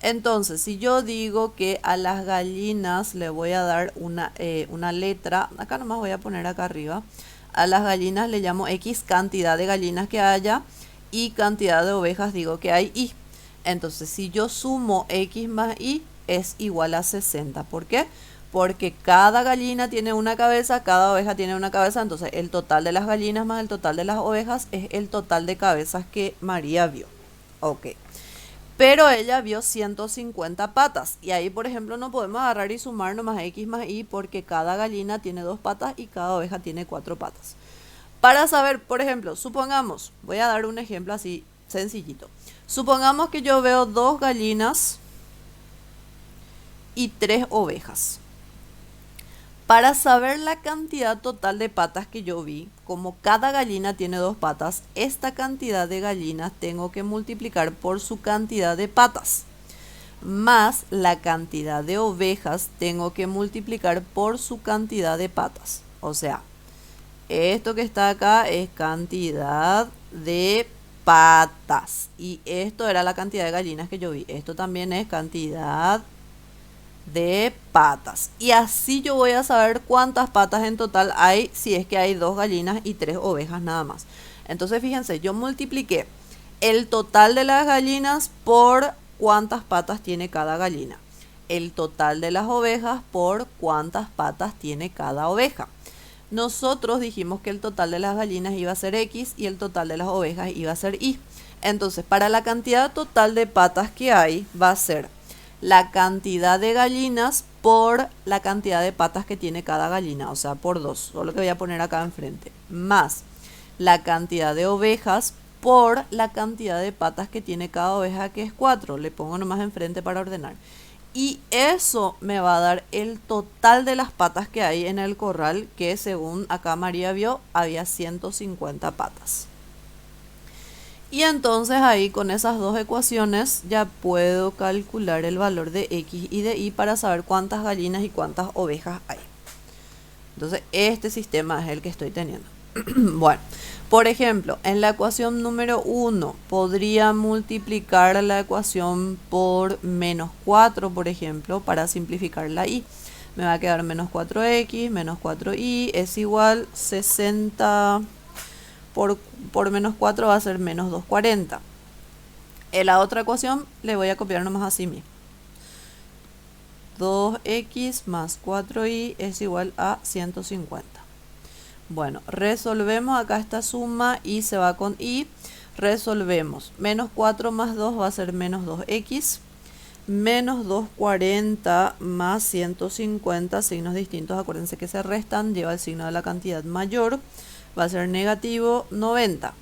Entonces, si yo digo que a las gallinas le voy a dar una letra, acá nomás voy a poner acá arriba, a las gallinas le llamo X cantidad de gallinas que haya y cantidad de ovejas digo que hay Y. Entonces, si yo sumo X más Y, es igual a 60. ¿Por qué? Porque cada gallina tiene una cabeza, cada oveja tiene una cabeza, entonces el total de las gallinas más el total de las ovejas es el total de cabezas que María vio. Ok. Pero ella vio 150 patas. Y ahí, por ejemplo, no podemos agarrar y sumar nomás X más Y porque cada gallina tiene 2 patas y cada oveja tiene 4 patas. Para saber, por ejemplo, supongamos, voy a dar un ejemplo así sencillito. Supongamos que yo veo 2 gallinas y 3 ovejas. Para saber la cantidad total de patas que yo vi, como cada gallina tiene 2 patas, esta cantidad de gallinas tengo que multiplicar por su cantidad de patas. Más la cantidad de ovejas tengo que multiplicar por su cantidad de patas. O sea, esto que está acá es cantidad de patas. Y esto era la cantidad de gallinas que yo vi. Esto también es cantidad de patas. Y así yo voy a saber cuántas patas en total hay si es que hay 2 gallinas y 3 ovejas nada más. Entonces fíjense, yo multipliqué el total de las gallinas por cuántas patas tiene cada gallina. El total de las ovejas por cuántas patas tiene cada oveja. Nosotros dijimos que el total de las gallinas iba a ser X y el total de las ovejas iba a ser Y. Entonces, para la cantidad total de patas que hay, va a ser la cantidad de gallinas por la cantidad de patas que tiene cada gallina, o sea, por 2, solo que voy a poner acá enfrente, más la cantidad de ovejas por la cantidad de patas que tiene cada oveja, que es 4, le pongo nomás enfrente para ordenar. Y eso me va a dar el total de las patas que hay en el corral, que según acá María vio, había 150 patas. Y entonces ahí con esas dos ecuaciones ya puedo calcular el valor de X y de Y para saber cuántas gallinas y cuántas ovejas hay. Entonces este sistema es el que estoy teniendo. Bueno, por ejemplo, en la ecuación número 1 podría multiplicar la ecuación por menos 4, por ejemplo, para simplificar la Y. Me va a quedar menos 4X menos 4Y es igual 60 por menos 4 va a ser menos 240. En la otra ecuación le voy a copiar nomás así mismo. 2x más 4y es igual a 150. Bueno, resolvemos acá esta suma y se va con y. Resolvemos. Menos 4 más 2 va a ser menos 2x. Menos 240 más 150, signos distintos, acuérdense que se restan, lleva el signo de la cantidad mayor. Va a ser negativo 90.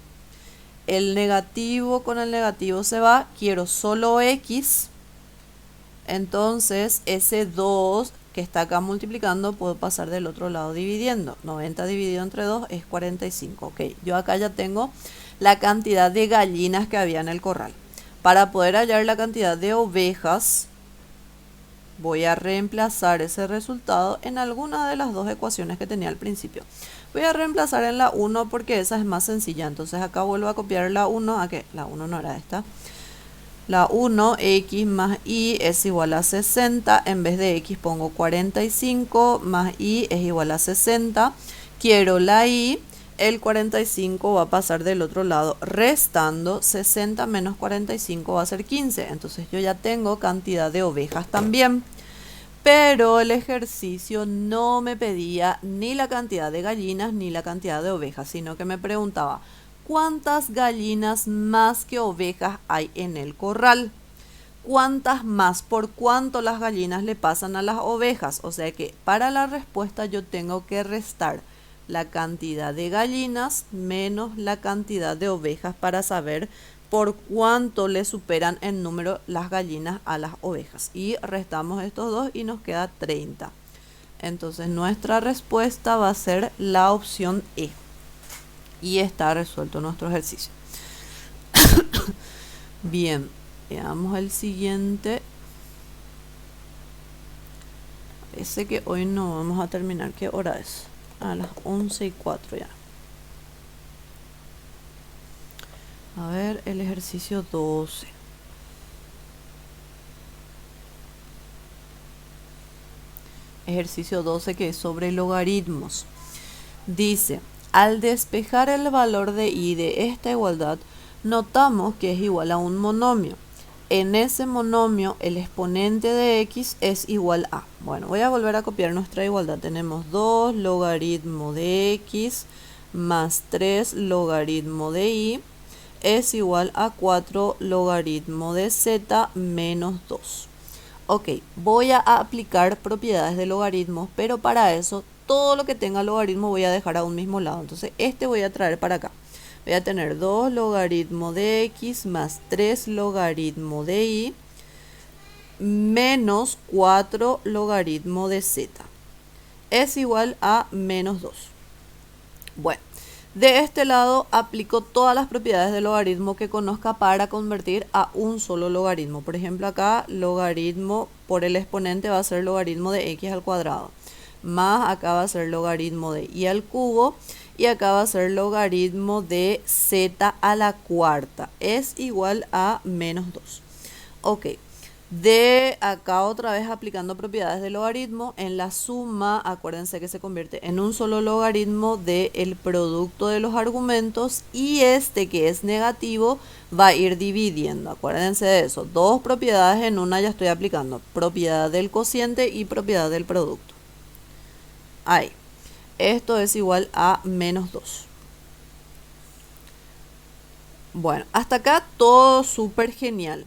El negativo con el negativo se va. Quiero solo X. Entonces ese 2 que está acá multiplicando, puedo pasar del otro lado dividiendo. 90 dividido entre 2 es 45. Ok, yo acá ya tengo la cantidad de gallinas que había en el corral. Para poder hallar la cantidad de ovejas, voy a reemplazar ese resultado en alguna de las dos ecuaciones que tenía al principio. Voy a reemplazar en la 1 porque esa es más sencilla. Entonces acá vuelvo a copiar la 1. ¿A qué? La 1 no era esta. La 1, x más y es igual a 60. En vez de x pongo 45 más y es igual a 60. Quiero la y. El 45 va a pasar del otro lado restando. 60 menos 45 va a ser 15. Entonces yo ya tengo cantidad de ovejas también. Pero el ejercicio no me pedía ni la cantidad de gallinas ni la cantidad de ovejas, sino que me preguntaba ¿cuántas gallinas más que ovejas hay en el corral? ¿Cuántas más? ¿Por cuánto las gallinas le pasan a las ovejas? O sea que para la respuesta yo tengo que restar la cantidad de gallinas menos la cantidad de ovejas para saber por cuánto le superan en número las gallinas a las ovejas. Y restamos estos dos y nos queda 30. Entonces nuestra respuesta va a ser la opción E. Y está resuelto nuestro ejercicio. Bien, veamos el siguiente. Parece que hoy no vamos a terminar. ¿Qué hora es? A las 11:04 ya. A ver, el ejercicio 12. Ejercicio 12 que es sobre logaritmos. Dice, al despejar el valor de y de esta igualdad, notamos que es igual a un monomio. En ese monomio, el exponente de x es igual a. Bueno, voy a volver a copiar nuestra igualdad. Tenemos 2 logaritmo de x más 3 logaritmo de y es igual a 4 logaritmo de z menos 2. Ok, voy a aplicar propiedades de logaritmos, pero para eso todo lo que tenga logaritmo voy a dejar a un mismo lado. Entonces este voy a traer para acá. Voy a tener 2 logaritmo de x más 3 logaritmo de y menos 4 logaritmo de z. Es igual a menos 2. Bueno, de este lado aplico todas las propiedades del logaritmo que conozca para convertir a un solo logaritmo. Por ejemplo, acá logaritmo por el exponente va a ser logaritmo de x al cuadrado. Más acá va a ser logaritmo de y al cubo. Y acá va a ser logaritmo de z a la cuarta. Es igual a menos 2. Ok. De acá otra vez aplicando propiedades de logaritmo, en la suma, acuérdense que se convierte en un solo logaritmo del producto de los argumentos y este que es negativo va a ir dividiendo. Acuérdense de eso, dos propiedades en una ya estoy aplicando, propiedad del cociente y propiedad del producto. Ahí, esto es igual a menos 2. Bueno, hasta acá todo súper genial.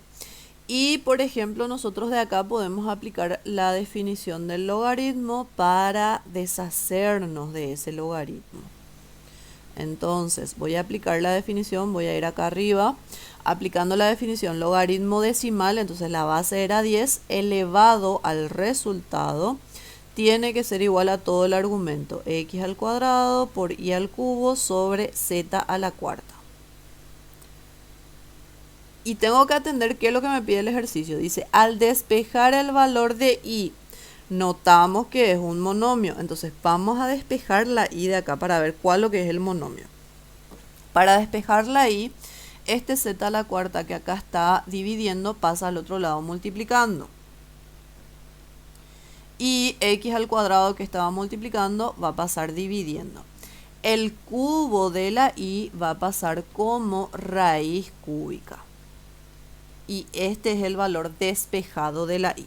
Y por ejemplo nosotros de acá podemos aplicar la definición del logaritmo para deshacernos de ese logaritmo. Entonces voy a aplicar la definición, voy a ir acá arriba, aplicando la definición logaritmo decimal, entonces la base era 10 elevado al resultado, tiene que ser igual a todo el argumento, x al cuadrado por y al cubo sobre z a la cuarta. Y tengo que atender qué es lo que me pide el ejercicio. Dice, al despejar el valor de y, notamos que es un monomio. Entonces vamos a despejar la y de acá para ver cuál es lo que es el monomio. Para despejar la y, este z a la cuarta que acá está dividiendo pasa al otro lado multiplicando. Y x al cuadrado que estaba multiplicando va a pasar dividiendo. El cubo de la y va a pasar como raíz cúbica. Y este es el valor despejado de la y,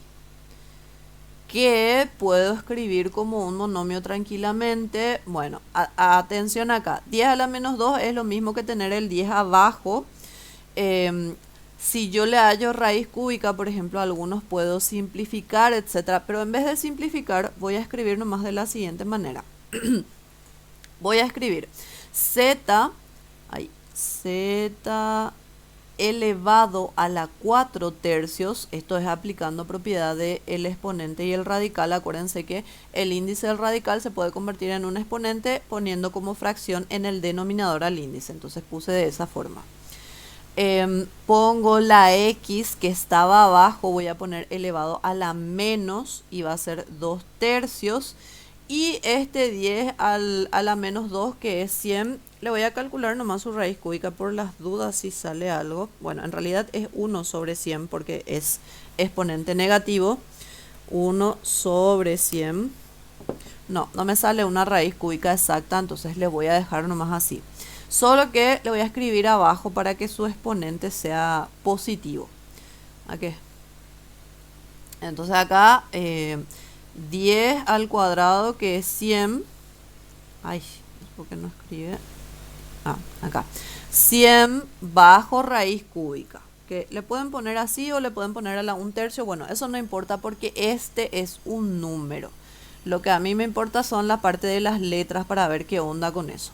que puedo escribir como un monomio tranquilamente. Bueno, atención acá, 10 a la menos 2 es lo mismo que tener el 10 abajo. Si yo le hallo raíz cúbica, por ejemplo, algunos puedo simplificar, etcétera, pero en vez de simplificar voy a escribir nomás de la siguiente manera. Voy a escribir z elevado a la 4 tercios, esto es aplicando propiedad del exponente y el radical. Acuérdense que el índice del radical se puede convertir en un exponente poniendo como fracción en el denominador al índice, entonces puse de esa forma. Pongo la x que estaba abajo, voy a poner elevado a la menos y va a ser 2 tercios. Y este 10 a la menos 2, que es 100, le voy a calcular nomás su raíz cúbica por las dudas si sale algo. Bueno, en realidad es 1 sobre 100 porque es exponente negativo. 1 sobre 100. No me sale una raíz cúbica exacta, entonces le voy a dejar nomás así. Solo que le voy a escribir abajo para que su exponente sea positivo. ¿A qué? Entonces acá 10 al cuadrado, que es 100. Ay, ¿por qué no escribe? Acá. 100 bajo raíz cúbica. Que le pueden poner así o le pueden poner a la 1 tercio. Bueno, eso no importa porque este es un número. Lo que a mí me importa son la parte de las letras para ver qué onda con eso.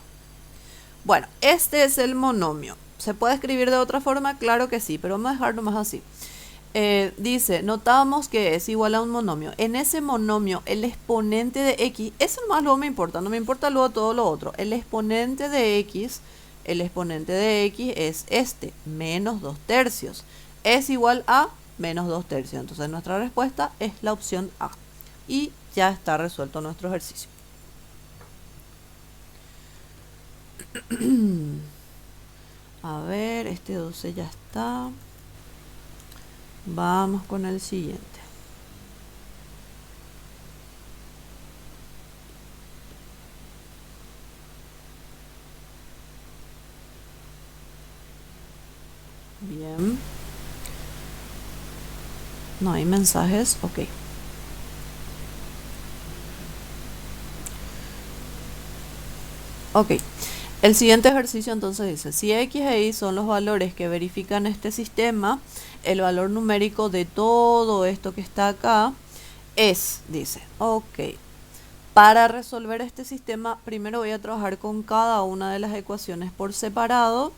Bueno, este es el monomio. ¿Se puede escribir de otra forma? Claro que sí, pero vamos a dejarlo más así. Dice, notamos que es igual a un monomio. En ese monomio, el exponente de x, eso más luego me importa, no me importa luego todo lo otro. El exponente de x es este, menos 2 tercios. Es igual a menos 2 tercios. Entonces nuestra respuesta es la opción A. Y ya está resuelto nuestro ejercicio. A ver, este 12 ya está. Vamos con el siguiente. Bien. No hay mensajes. Ok. Ok. El siguiente ejercicio entonces dice, si x e y son los valores que verifican este sistema, el valor numérico de todo esto que está acá es, dice, ok. Para resolver este sistema, primero voy a trabajar con cada una de las ecuaciones por separado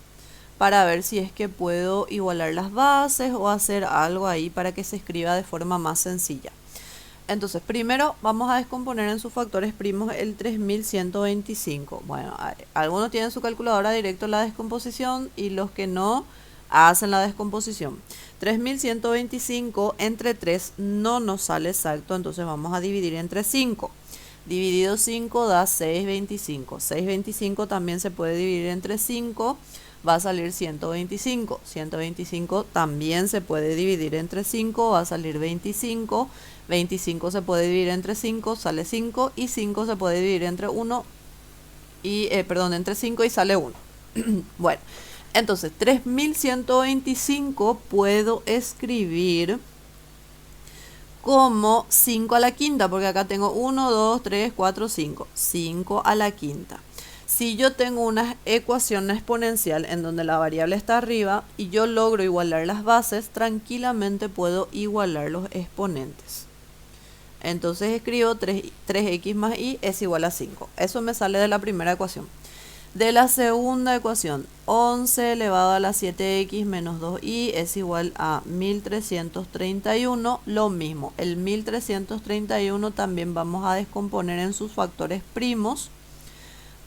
para ver si es que puedo igualar las bases o hacer algo ahí para que se escriba de forma más sencilla. Entonces, primero vamos a descomponer en sus factores primos el 3125. Bueno, algunos tienen su calculadora directo la descomposición y los que no hacen la descomposición. 3125 entre 3 no nos sale exacto, entonces vamos a dividir entre 5. Dividido 5 da 625. 625 también se puede dividir entre 5, va a salir 125. 125 también se puede dividir entre 5, va a salir 25. 25 se puede dividir entre 5, sale 5, y 5 se puede dividir entre 1, entre 5 y sale 1. Bueno, entonces 3125 puedo escribir como 5 a la quinta, porque acá tengo 1, 2, 3, 4, 5. 5 a la quinta. Si yo tengo una ecuación exponencial en donde la variable está arriba y yo logro igualar las bases, tranquilamente puedo igualar los exponentes. Entonces escribo 3x más y es igual a 5. Eso me sale de la primera ecuación. De la segunda ecuación, 11 elevado a la 7x menos 2y es igual a 1331. Lo mismo, el 1331 también vamos a descomponer en sus factores primos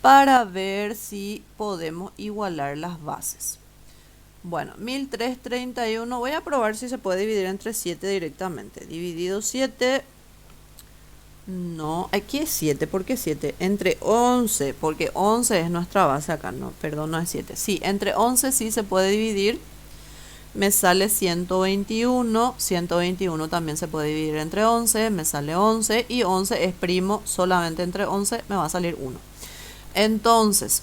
para ver si podemos igualar las bases. Bueno, 1331, voy a probar si se puede dividir entre 7 directamente. Dividido 7... No, aquí es 7. ¿Por qué 7? Entre 11, porque 11 es nuestra base acá. No, perdón, no es 7. Sí, entre 11 sí se puede dividir. Me sale 121. 121 también se puede dividir entre 11. Me sale 11. Y 11 es primo solamente entre 11. Me va a salir 1. Entonces,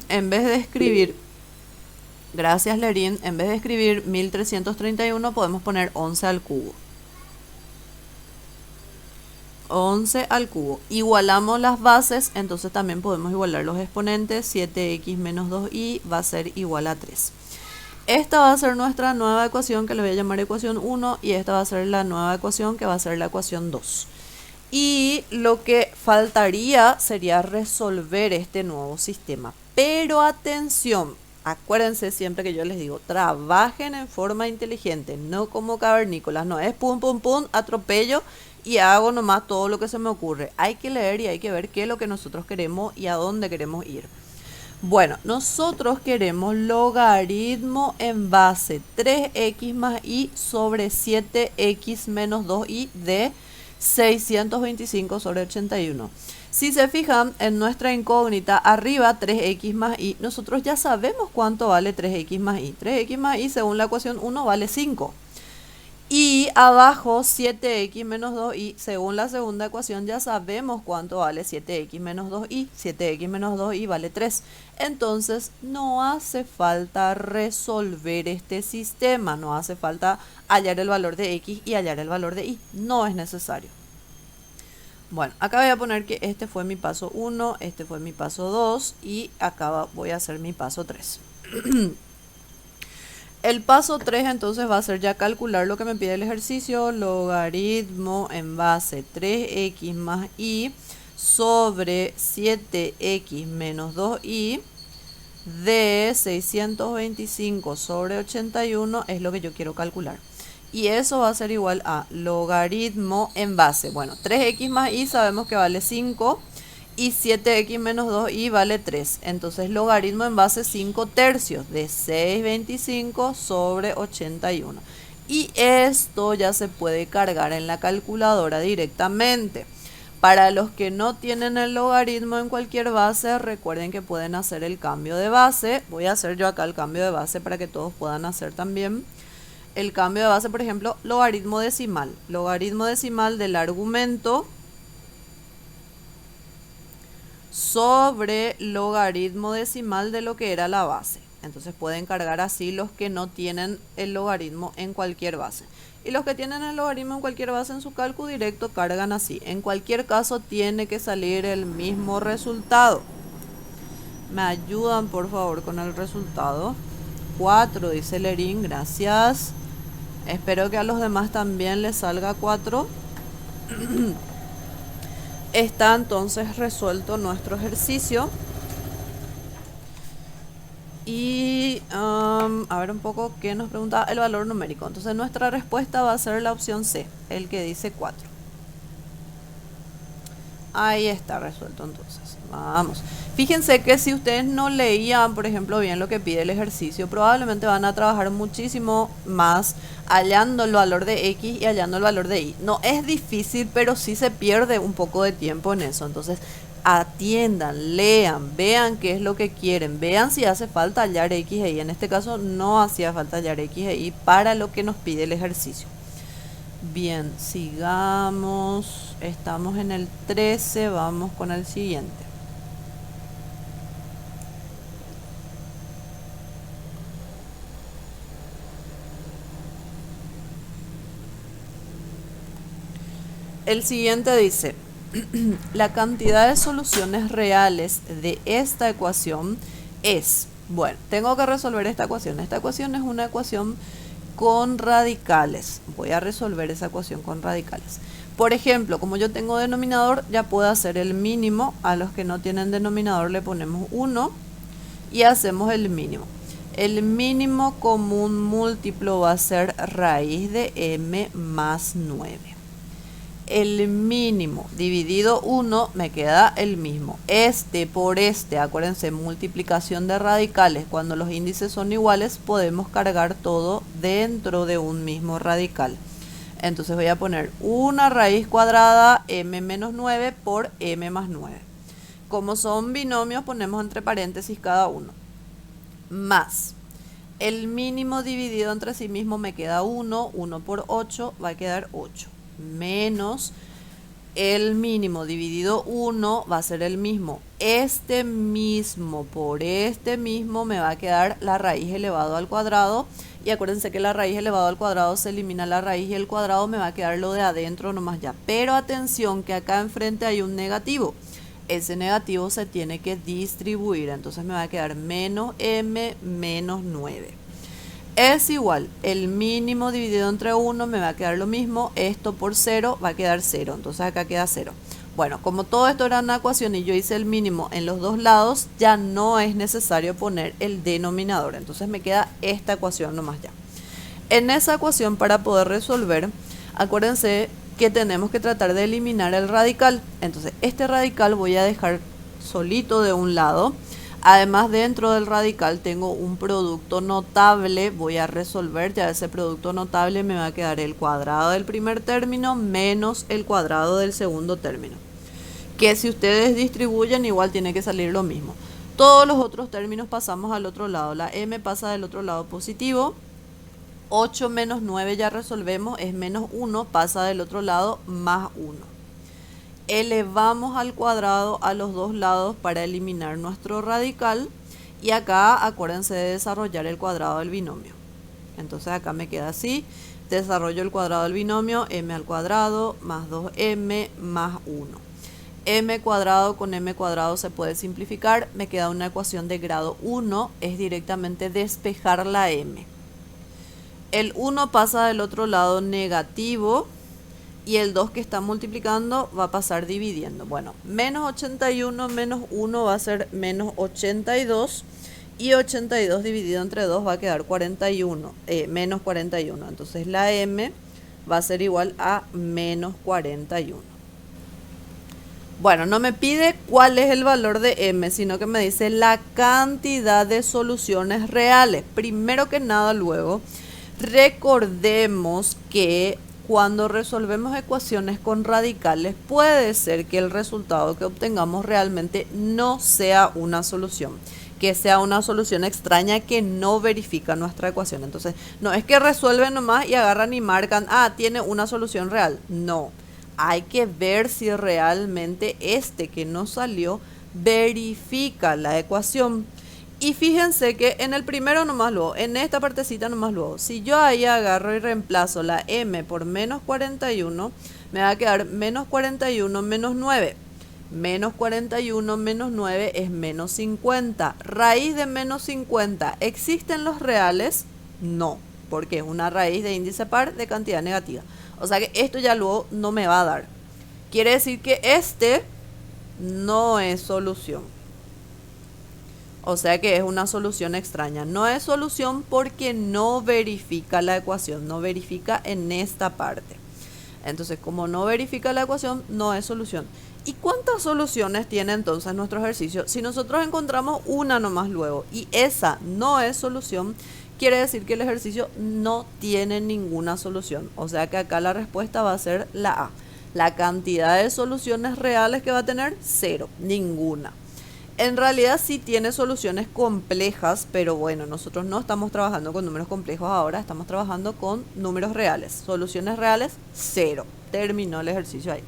en vez de escribir... Gracias, Lerín. En vez de escribir 1331, podemos poner 11 al cubo. 11 al cubo. Igualamos las bases, entonces también podemos igualar los exponentes. 7x menos 2y va a ser igual a 3. Esta va a ser nuestra nueva ecuación, que le voy a llamar ecuación 1, y esta va a ser la nueva ecuación, que va a ser la ecuación 2. Y lo que faltaría sería resolver este nuevo sistema. Pero atención, Acuérdense siempre que yo les digo, trabajen en forma inteligente, no como cavernícolas, no es pum, pum, pum, atropello y hago nomás todo lo que se me ocurre. Hay que leer y hay que ver qué es lo que nosotros queremos y a dónde queremos ir. Bueno, nosotros queremos logaritmo en base 3x más y sobre 7x menos 2y de 625 sobre 81. Si se fijan en nuestra incógnita, arriba 3x más y, nosotros ya sabemos cuánto vale 3x más y. 3x más y según la ecuación 1 vale 5. Y abajo 7x menos 2y, según la segunda ecuación ya sabemos cuánto vale 7x menos 2y. 7x menos 2y vale 3. Entonces no hace falta resolver este sistema, no hace falta hallar el valor de x y hallar el valor de y. No es necesario. Bueno, acá voy a poner que este fue mi paso 1, este fue mi paso 2 y acá voy a hacer mi paso 3. El paso 3 entonces va a ser ya calcular lo que me pide el ejercicio, logaritmo en base 3x más y sobre 7x menos 2y de 625 sobre 81 es lo que yo quiero calcular. Y eso va a ser igual a logaritmo en base. Bueno, 3x más y sabemos que vale 5 y 7x menos 2y vale 3. Entonces logaritmo en base 5 tercios de 625 sobre 81. Y esto ya se puede cargar en la calculadora directamente. Para los que no tienen el logaritmo en cualquier base, recuerden que pueden hacer el cambio de base. Voy a hacer yo acá el cambio de base para que todos puedan hacer también. El cambio de base, por ejemplo, logaritmo decimal. Logaritmo decimal del argumento sobre logaritmo decimal de lo que era la base. Entonces pueden cargar así los que no tienen el logaritmo en cualquier base. Y los que tienen el logaritmo en cualquier base en su cálculo directo cargan así. En cualquier caso tiene que salir el mismo resultado. Me ayudan por favor con el resultado. 4 dice Lerín, gracias. Espero que a los demás también les salga 4. Está entonces resuelto nuestro ejercicio. Y a ver un poco qué nos pregunta el valor numérico. Entonces nuestra respuesta va a ser la opción C, el que dice 4. Ahí está resuelto entonces. Vamos. Fíjense que si ustedes no leían, por ejemplo, bien lo que pide el ejercicio, probablemente van a trabajar muchísimo más hallando el valor de x y hallando el valor de y. No es difícil, pero sí se pierde un poco de tiempo en eso. Entonces, atiendan, lean, vean qué es lo que quieren, vean si hace falta hallar x e y. En este caso no hacía falta hallar x e y para lo que nos pide el ejercicio. Bien, sigamos. Estamos en el 13, vamos con el siguiente. El siguiente dice, la cantidad de soluciones reales de esta ecuación es, bueno, tengo que resolver esta ecuación. Esta ecuación es una ecuación con radicales. Voy a resolver esa ecuación con radicales. Por ejemplo, como yo tengo denominador, ya puedo hacer el mínimo. A los que no tienen denominador le ponemos 1 y hacemos el mínimo. El mínimo común múltiplo va a ser raíz de m más 9. El mínimo dividido 1 me queda el mismo. Este por este, acuérdense, multiplicación de radicales. Cuando los índices son iguales, podemos cargar todo dentro de un mismo radical. Entonces voy a poner una raíz cuadrada m menos 9 por m más 9. Como son binomios, ponemos entre paréntesis cada uno. Más. El mínimo dividido entre sí mismo me queda 1. 1 por 8 va a quedar 8. Menos el mínimo dividido 1 va a ser el mismo. Este mismo por este mismo me va a quedar la raíz elevado al cuadrado. Y acuérdense que la raíz elevado al cuadrado se elimina la raíz y el cuadrado me va a quedar lo de adentro nomás ya. Pero atención que acá enfrente hay un negativo. Ese negativo se tiene que distribuir. Entonces me va a quedar menos m menos 9. Es igual, el mínimo dividido entre 1 me va a quedar lo mismo, esto por 0 va a quedar 0, entonces acá queda 0. Bueno, como todo esto era una ecuación y yo hice el mínimo en los dos lados, ya no es necesario poner el denominador. Entonces me queda esta ecuación nomás ya. En esa ecuación, para poder resolver, acuérdense que tenemos que tratar de eliminar el radical. Entonces este radical voy a dejar solito de un lado. Además, dentro del radical tengo un producto notable. Voy a resolver ya ese producto notable. Me va a quedar el cuadrado del primer término menos el cuadrado del segundo término. Que si ustedes distribuyen, igual tiene que salir lo mismo. Todos los otros términos pasamos al otro lado. La m pasa del otro lado positivo. 8 menos 9 ya resolvemos, es menos 1, pasa del otro lado más 1. Elevamos al cuadrado a los dos lados para eliminar nuestro radical. Y acá acuérdense de desarrollar el cuadrado del binomio. Entonces acá me queda así. Desarrollo el cuadrado del binomio, m al cuadrado más 2m más 1. M cuadrado con m cuadrado se puede simplificar. Me queda una ecuación de grado 1. Es directamente despejar la m. El 1 pasa del otro lado negativo. Y el 2 que está multiplicando va a pasar dividiendo. Bueno, menos 81 menos 1 va a ser menos 82. Y 82 dividido entre 2 va a quedar 41, menos 41. Entonces la m va a ser igual a menos 41. Bueno, no me pide cuál es el valor de m, sino que me dice la cantidad de soluciones reales. Primero que nada, luego, recordemos que cuando resolvemos ecuaciones con radicales, puede ser que el resultado que obtengamos realmente no sea una solución, que sea una solución extraña que no verifica nuestra ecuación. Entonces, no es que resuelven nomás y agarran y marcan, ah, tiene una solución real. No, hay que ver si realmente este que nos salió verifica la ecuación. Y fíjense que en el primero nomás luego, en esta partecita nomás luego, si yo ahí agarro y reemplazo la m por menos 41, me va a quedar menos 41 menos 9. Menos 41 menos 9 es menos 50. Raíz de menos 50, ¿existen los reales? No, porque es una raíz de índice par de cantidad negativa. O sea que esto ya luego no me va a dar. Quiere decir que este no es solución. O sea que es una solución extraña. No es solución porque no verifica la ecuación, no verifica en esta parte. Entonces, como no verifica la ecuación, no es solución. ¿Y cuántas soluciones tiene entonces nuestro ejercicio? Si nosotros encontramos una nomás luego y esa no es solución, quiere decir que el ejercicio no tiene ninguna solución. O sea que acá la respuesta va a ser la A. La cantidad de soluciones reales que va a tener, 0, ninguna. En realidad sí tiene soluciones complejas, pero bueno, nosotros no estamos trabajando con números complejos ahora, estamos trabajando con números reales. Soluciones reales, 0. Terminó el ejercicio ahí.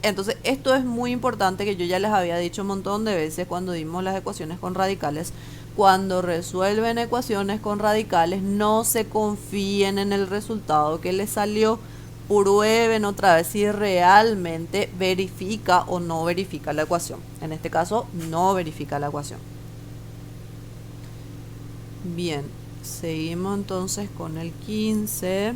Entonces, esto es muy importante, que yo ya les había dicho un montón de veces cuando dimos las ecuaciones con radicales. Cuando resuelven ecuaciones con radicales, no se confíen en el resultado que les salió. Prueben otra vez si realmente verifica o no verifica la ecuación. En este caso, no verifica la ecuación. Bien, seguimos entonces con el 15.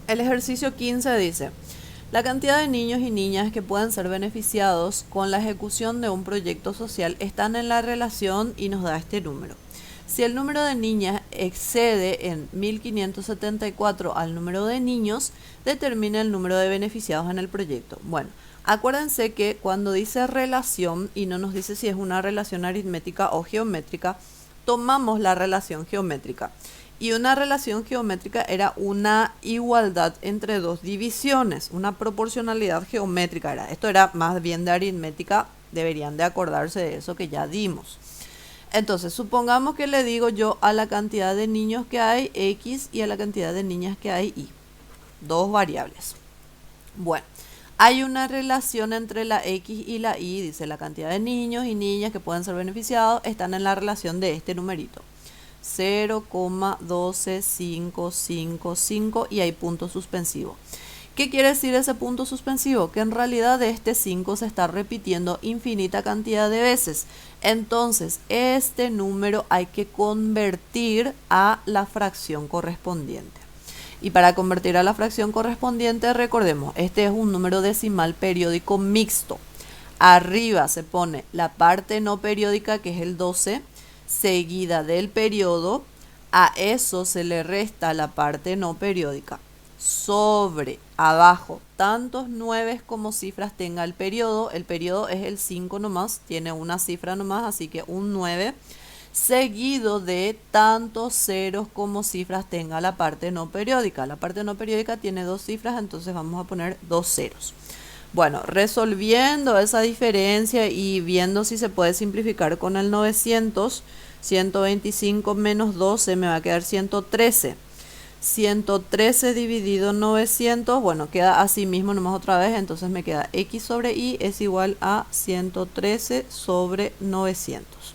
El ejercicio 15 dice: la cantidad de niños y niñas que puedan ser beneficiados con la ejecución de un proyecto social están en la relación y nos da este número. Si el número de niñas excede en 1574 al número de niños, determina el número de beneficiados en el proyecto. Bueno, acuérdense que cuando dice relación y no nos dice si es una relación aritmética o geométrica, tomamos la relación geométrica. Y una relación geométrica era una igualdad entre dos divisiones, una proporcionalidad geométrica era. Esto era más bien de aritmética, deberían de acordarse de eso que ya dimos. Entonces, supongamos que le digo yo a la cantidad de niños que hay X y a la cantidad de niñas que hay Y. Dos variables. Bueno, hay una relación entre la X y la Y, dice la cantidad de niños y niñas que pueden ser beneficiados están en la relación de este numerito. 0,12555 y hay punto suspensivo. ¿Qué quiere decir ese punto suspensivo? Que en realidad este 5 se está repitiendo infinita cantidad de veces. Entonces, este número hay que convertir a la fracción correspondiente. Y para convertir a la fracción correspondiente, recordemos, este es un número decimal periódico mixto. Arriba se pone la parte no periódica, que es el 12, seguida del periodo. A eso se le resta la parte no periódica. Sobre, abajo, tantos 9 como cifras tenga el periodo es el 5 nomás, tiene una cifra nomás, así que un 9, seguido de tantos ceros como cifras tenga la parte no periódica. La parte no periódica tiene 2 cifras, entonces vamos a poner 2 ceros. Bueno, resolviendo esa diferencia y viendo si se puede simplificar con el 900, 125 menos 12 me va a quedar 113. 113 dividido en 900, bueno, queda así mismo nomás otra vez, entonces me queda x sobre y es igual a 113 sobre 900.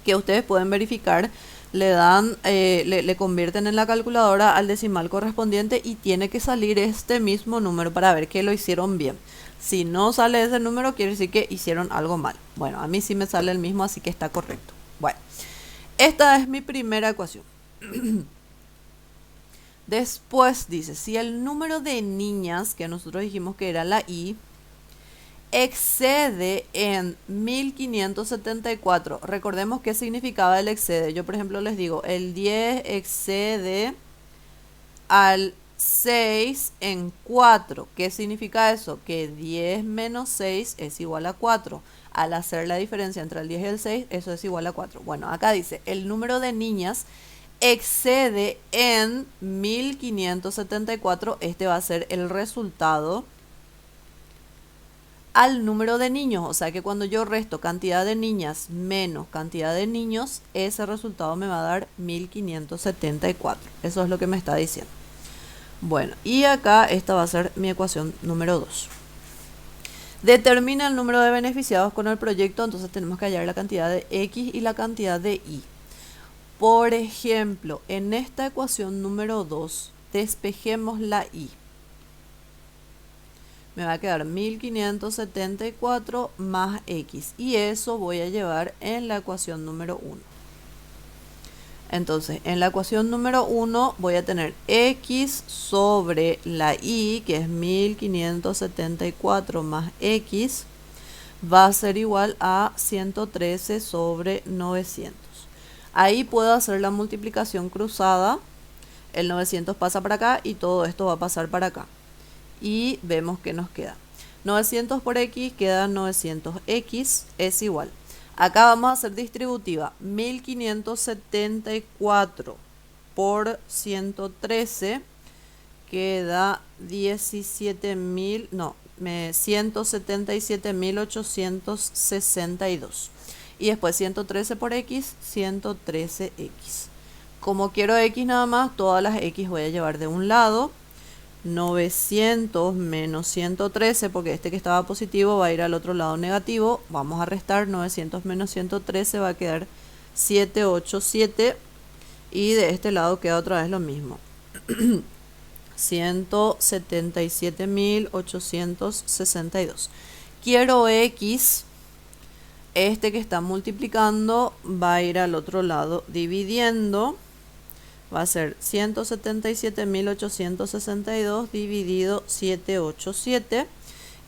Que ustedes pueden verificar, le dan, le convierten en la calculadora al decimal correspondiente y tiene que salir este mismo número para ver que lo hicieron bien. Si no sale ese número, quiere decir que hicieron algo mal. Bueno, a mí sí me sale el mismo, así que está correcto. Bueno, esta es mi primera ecuación. Después dice, si el número de niñas, que nosotros dijimos que era la I, excede en 1574. Recordemos qué significaba el excede. Yo, por ejemplo, les digo, el 10 excede al 6 en 4. ¿Qué significa eso? Que 10 menos 6 es igual a 4. Al hacer la diferencia entre el 10 y el 6, eso es igual a 4. Bueno, acá dice, el número de niñas excede en 1574. Este va a ser el resultado al número de niños, o sea que cuando yo resto cantidad de niñas menos cantidad de niños, ese resultado me va a dar 1574. Eso es lo que me está diciendo. Bueno, y acá esta va a ser mi ecuación número 2. Determina el número de beneficiados con el proyecto, entonces tenemos que hallar la cantidad de X y la cantidad de Y. Por ejemplo, en esta ecuación número 2, despejemos la Y. Me va a quedar 1574 más X. Y eso voy a llevar en la ecuación número 1. Entonces, en la ecuación número 1 voy a tener X sobre la Y, que es 1574 más X, va a ser igual a 113 sobre 900. Ahí puedo hacer la multiplicación cruzada. El 900 pasa para acá y todo esto va a pasar para acá. Y vemos que nos queda 900 por X, queda 900X, es igual. Acá vamos a hacer distributiva. 1574 por 113 queda 177.862. Y después 113 por X, 113X. Como quiero X nada más, todas las X voy a llevar de un lado. 900 menos 113, porque este que estaba positivo va a ir al otro lado negativo. Vamos a restar 900 menos 113, va a quedar 787. Y de este lado queda otra vez lo mismo. 177.862. Quiero X. Este que está multiplicando va a ir al otro lado dividiendo. Va a ser 177.862 dividido 787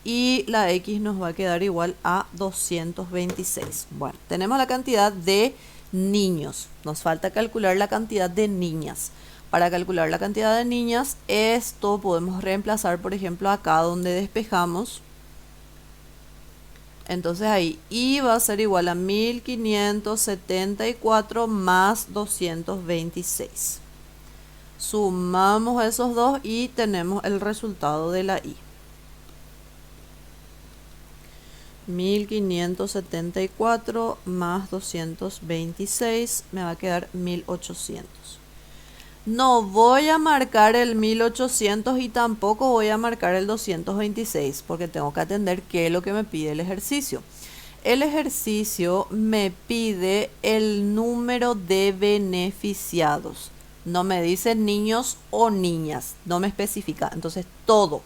y la X nos va a quedar igual a 226. Bueno, tenemos la cantidad de niños. Nos falta calcular la cantidad de niñas. Para calcular la cantidad de niñas, esto podemos reemplazar, por ejemplo, acá donde despejamos. Entonces ahí Y va a ser igual a 1574 más 226. Sumamos esos dos y tenemos el resultado de la Y. 1574 más 226 me va a quedar 1800. No voy a marcar el 1800 y tampoco voy a marcar el 226 porque tengo que atender qué es lo que me pide el ejercicio. El ejercicio me pide el número de beneficiados. No me dice niños o niñas, no me especifica. Entonces todo.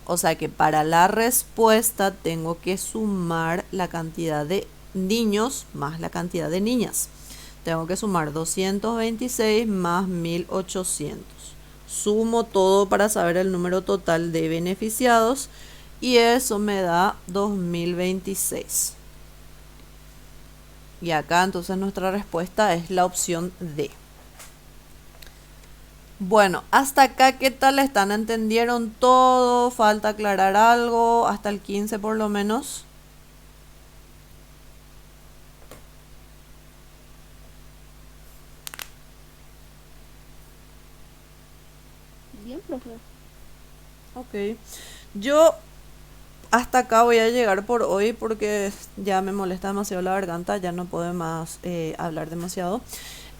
O sea que para la respuesta tengo que sumar la cantidad de niños más la cantidad de niñas. Tengo que sumar 226 más 1800. Sumo todo para saber el número total de beneficiados y eso me da 2026. Y acá entonces nuestra respuesta es la opción D. Bueno, hasta acá, ¿qué tal están? ¿Entendieron todo? ¿Falta aclarar algo? Hasta el 15 por lo menos.
Bien, profe.
Ok. Yo hasta acá voy a llegar por hoy porque ya me molesta demasiado la garganta, ya no puedo más hablar demasiado.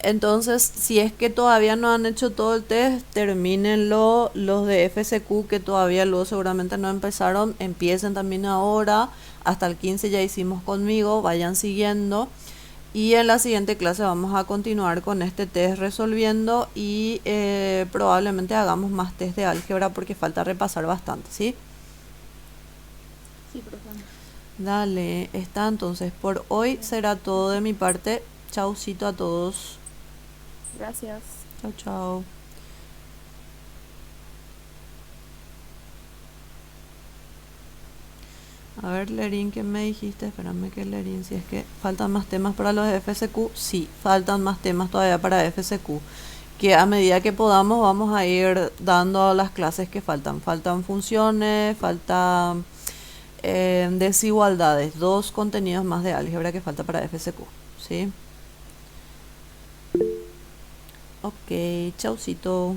Entonces, si es que todavía no han hecho todo el test, termínenlo. Los de FCQ que todavía luego seguramente no empezaron, empiecen también ahora. Hasta el 15 ya hicimos conmigo, vayan siguiendo. Y en la siguiente clase vamos a continuar con este test resolviendo y probablemente hagamos más test de álgebra porque falta repasar bastante, ¿sí?
Sí, profe.
Dale, está entonces por hoy será todo de mi parte. Chaucito a todos.
Gracias.
Chau, chau. A ver, Lerín, ¿qué me dijiste? Espérame que Lerín, si es que faltan más temas para los de FCQ. Sí, faltan más temas todavía para FCQ. Que a medida que podamos vamos a ir dando las clases que faltan. Faltan funciones, faltan desigualdades. Dos contenidos más de álgebra que falta para FCQ. ¿Sí? Ok, chaucito.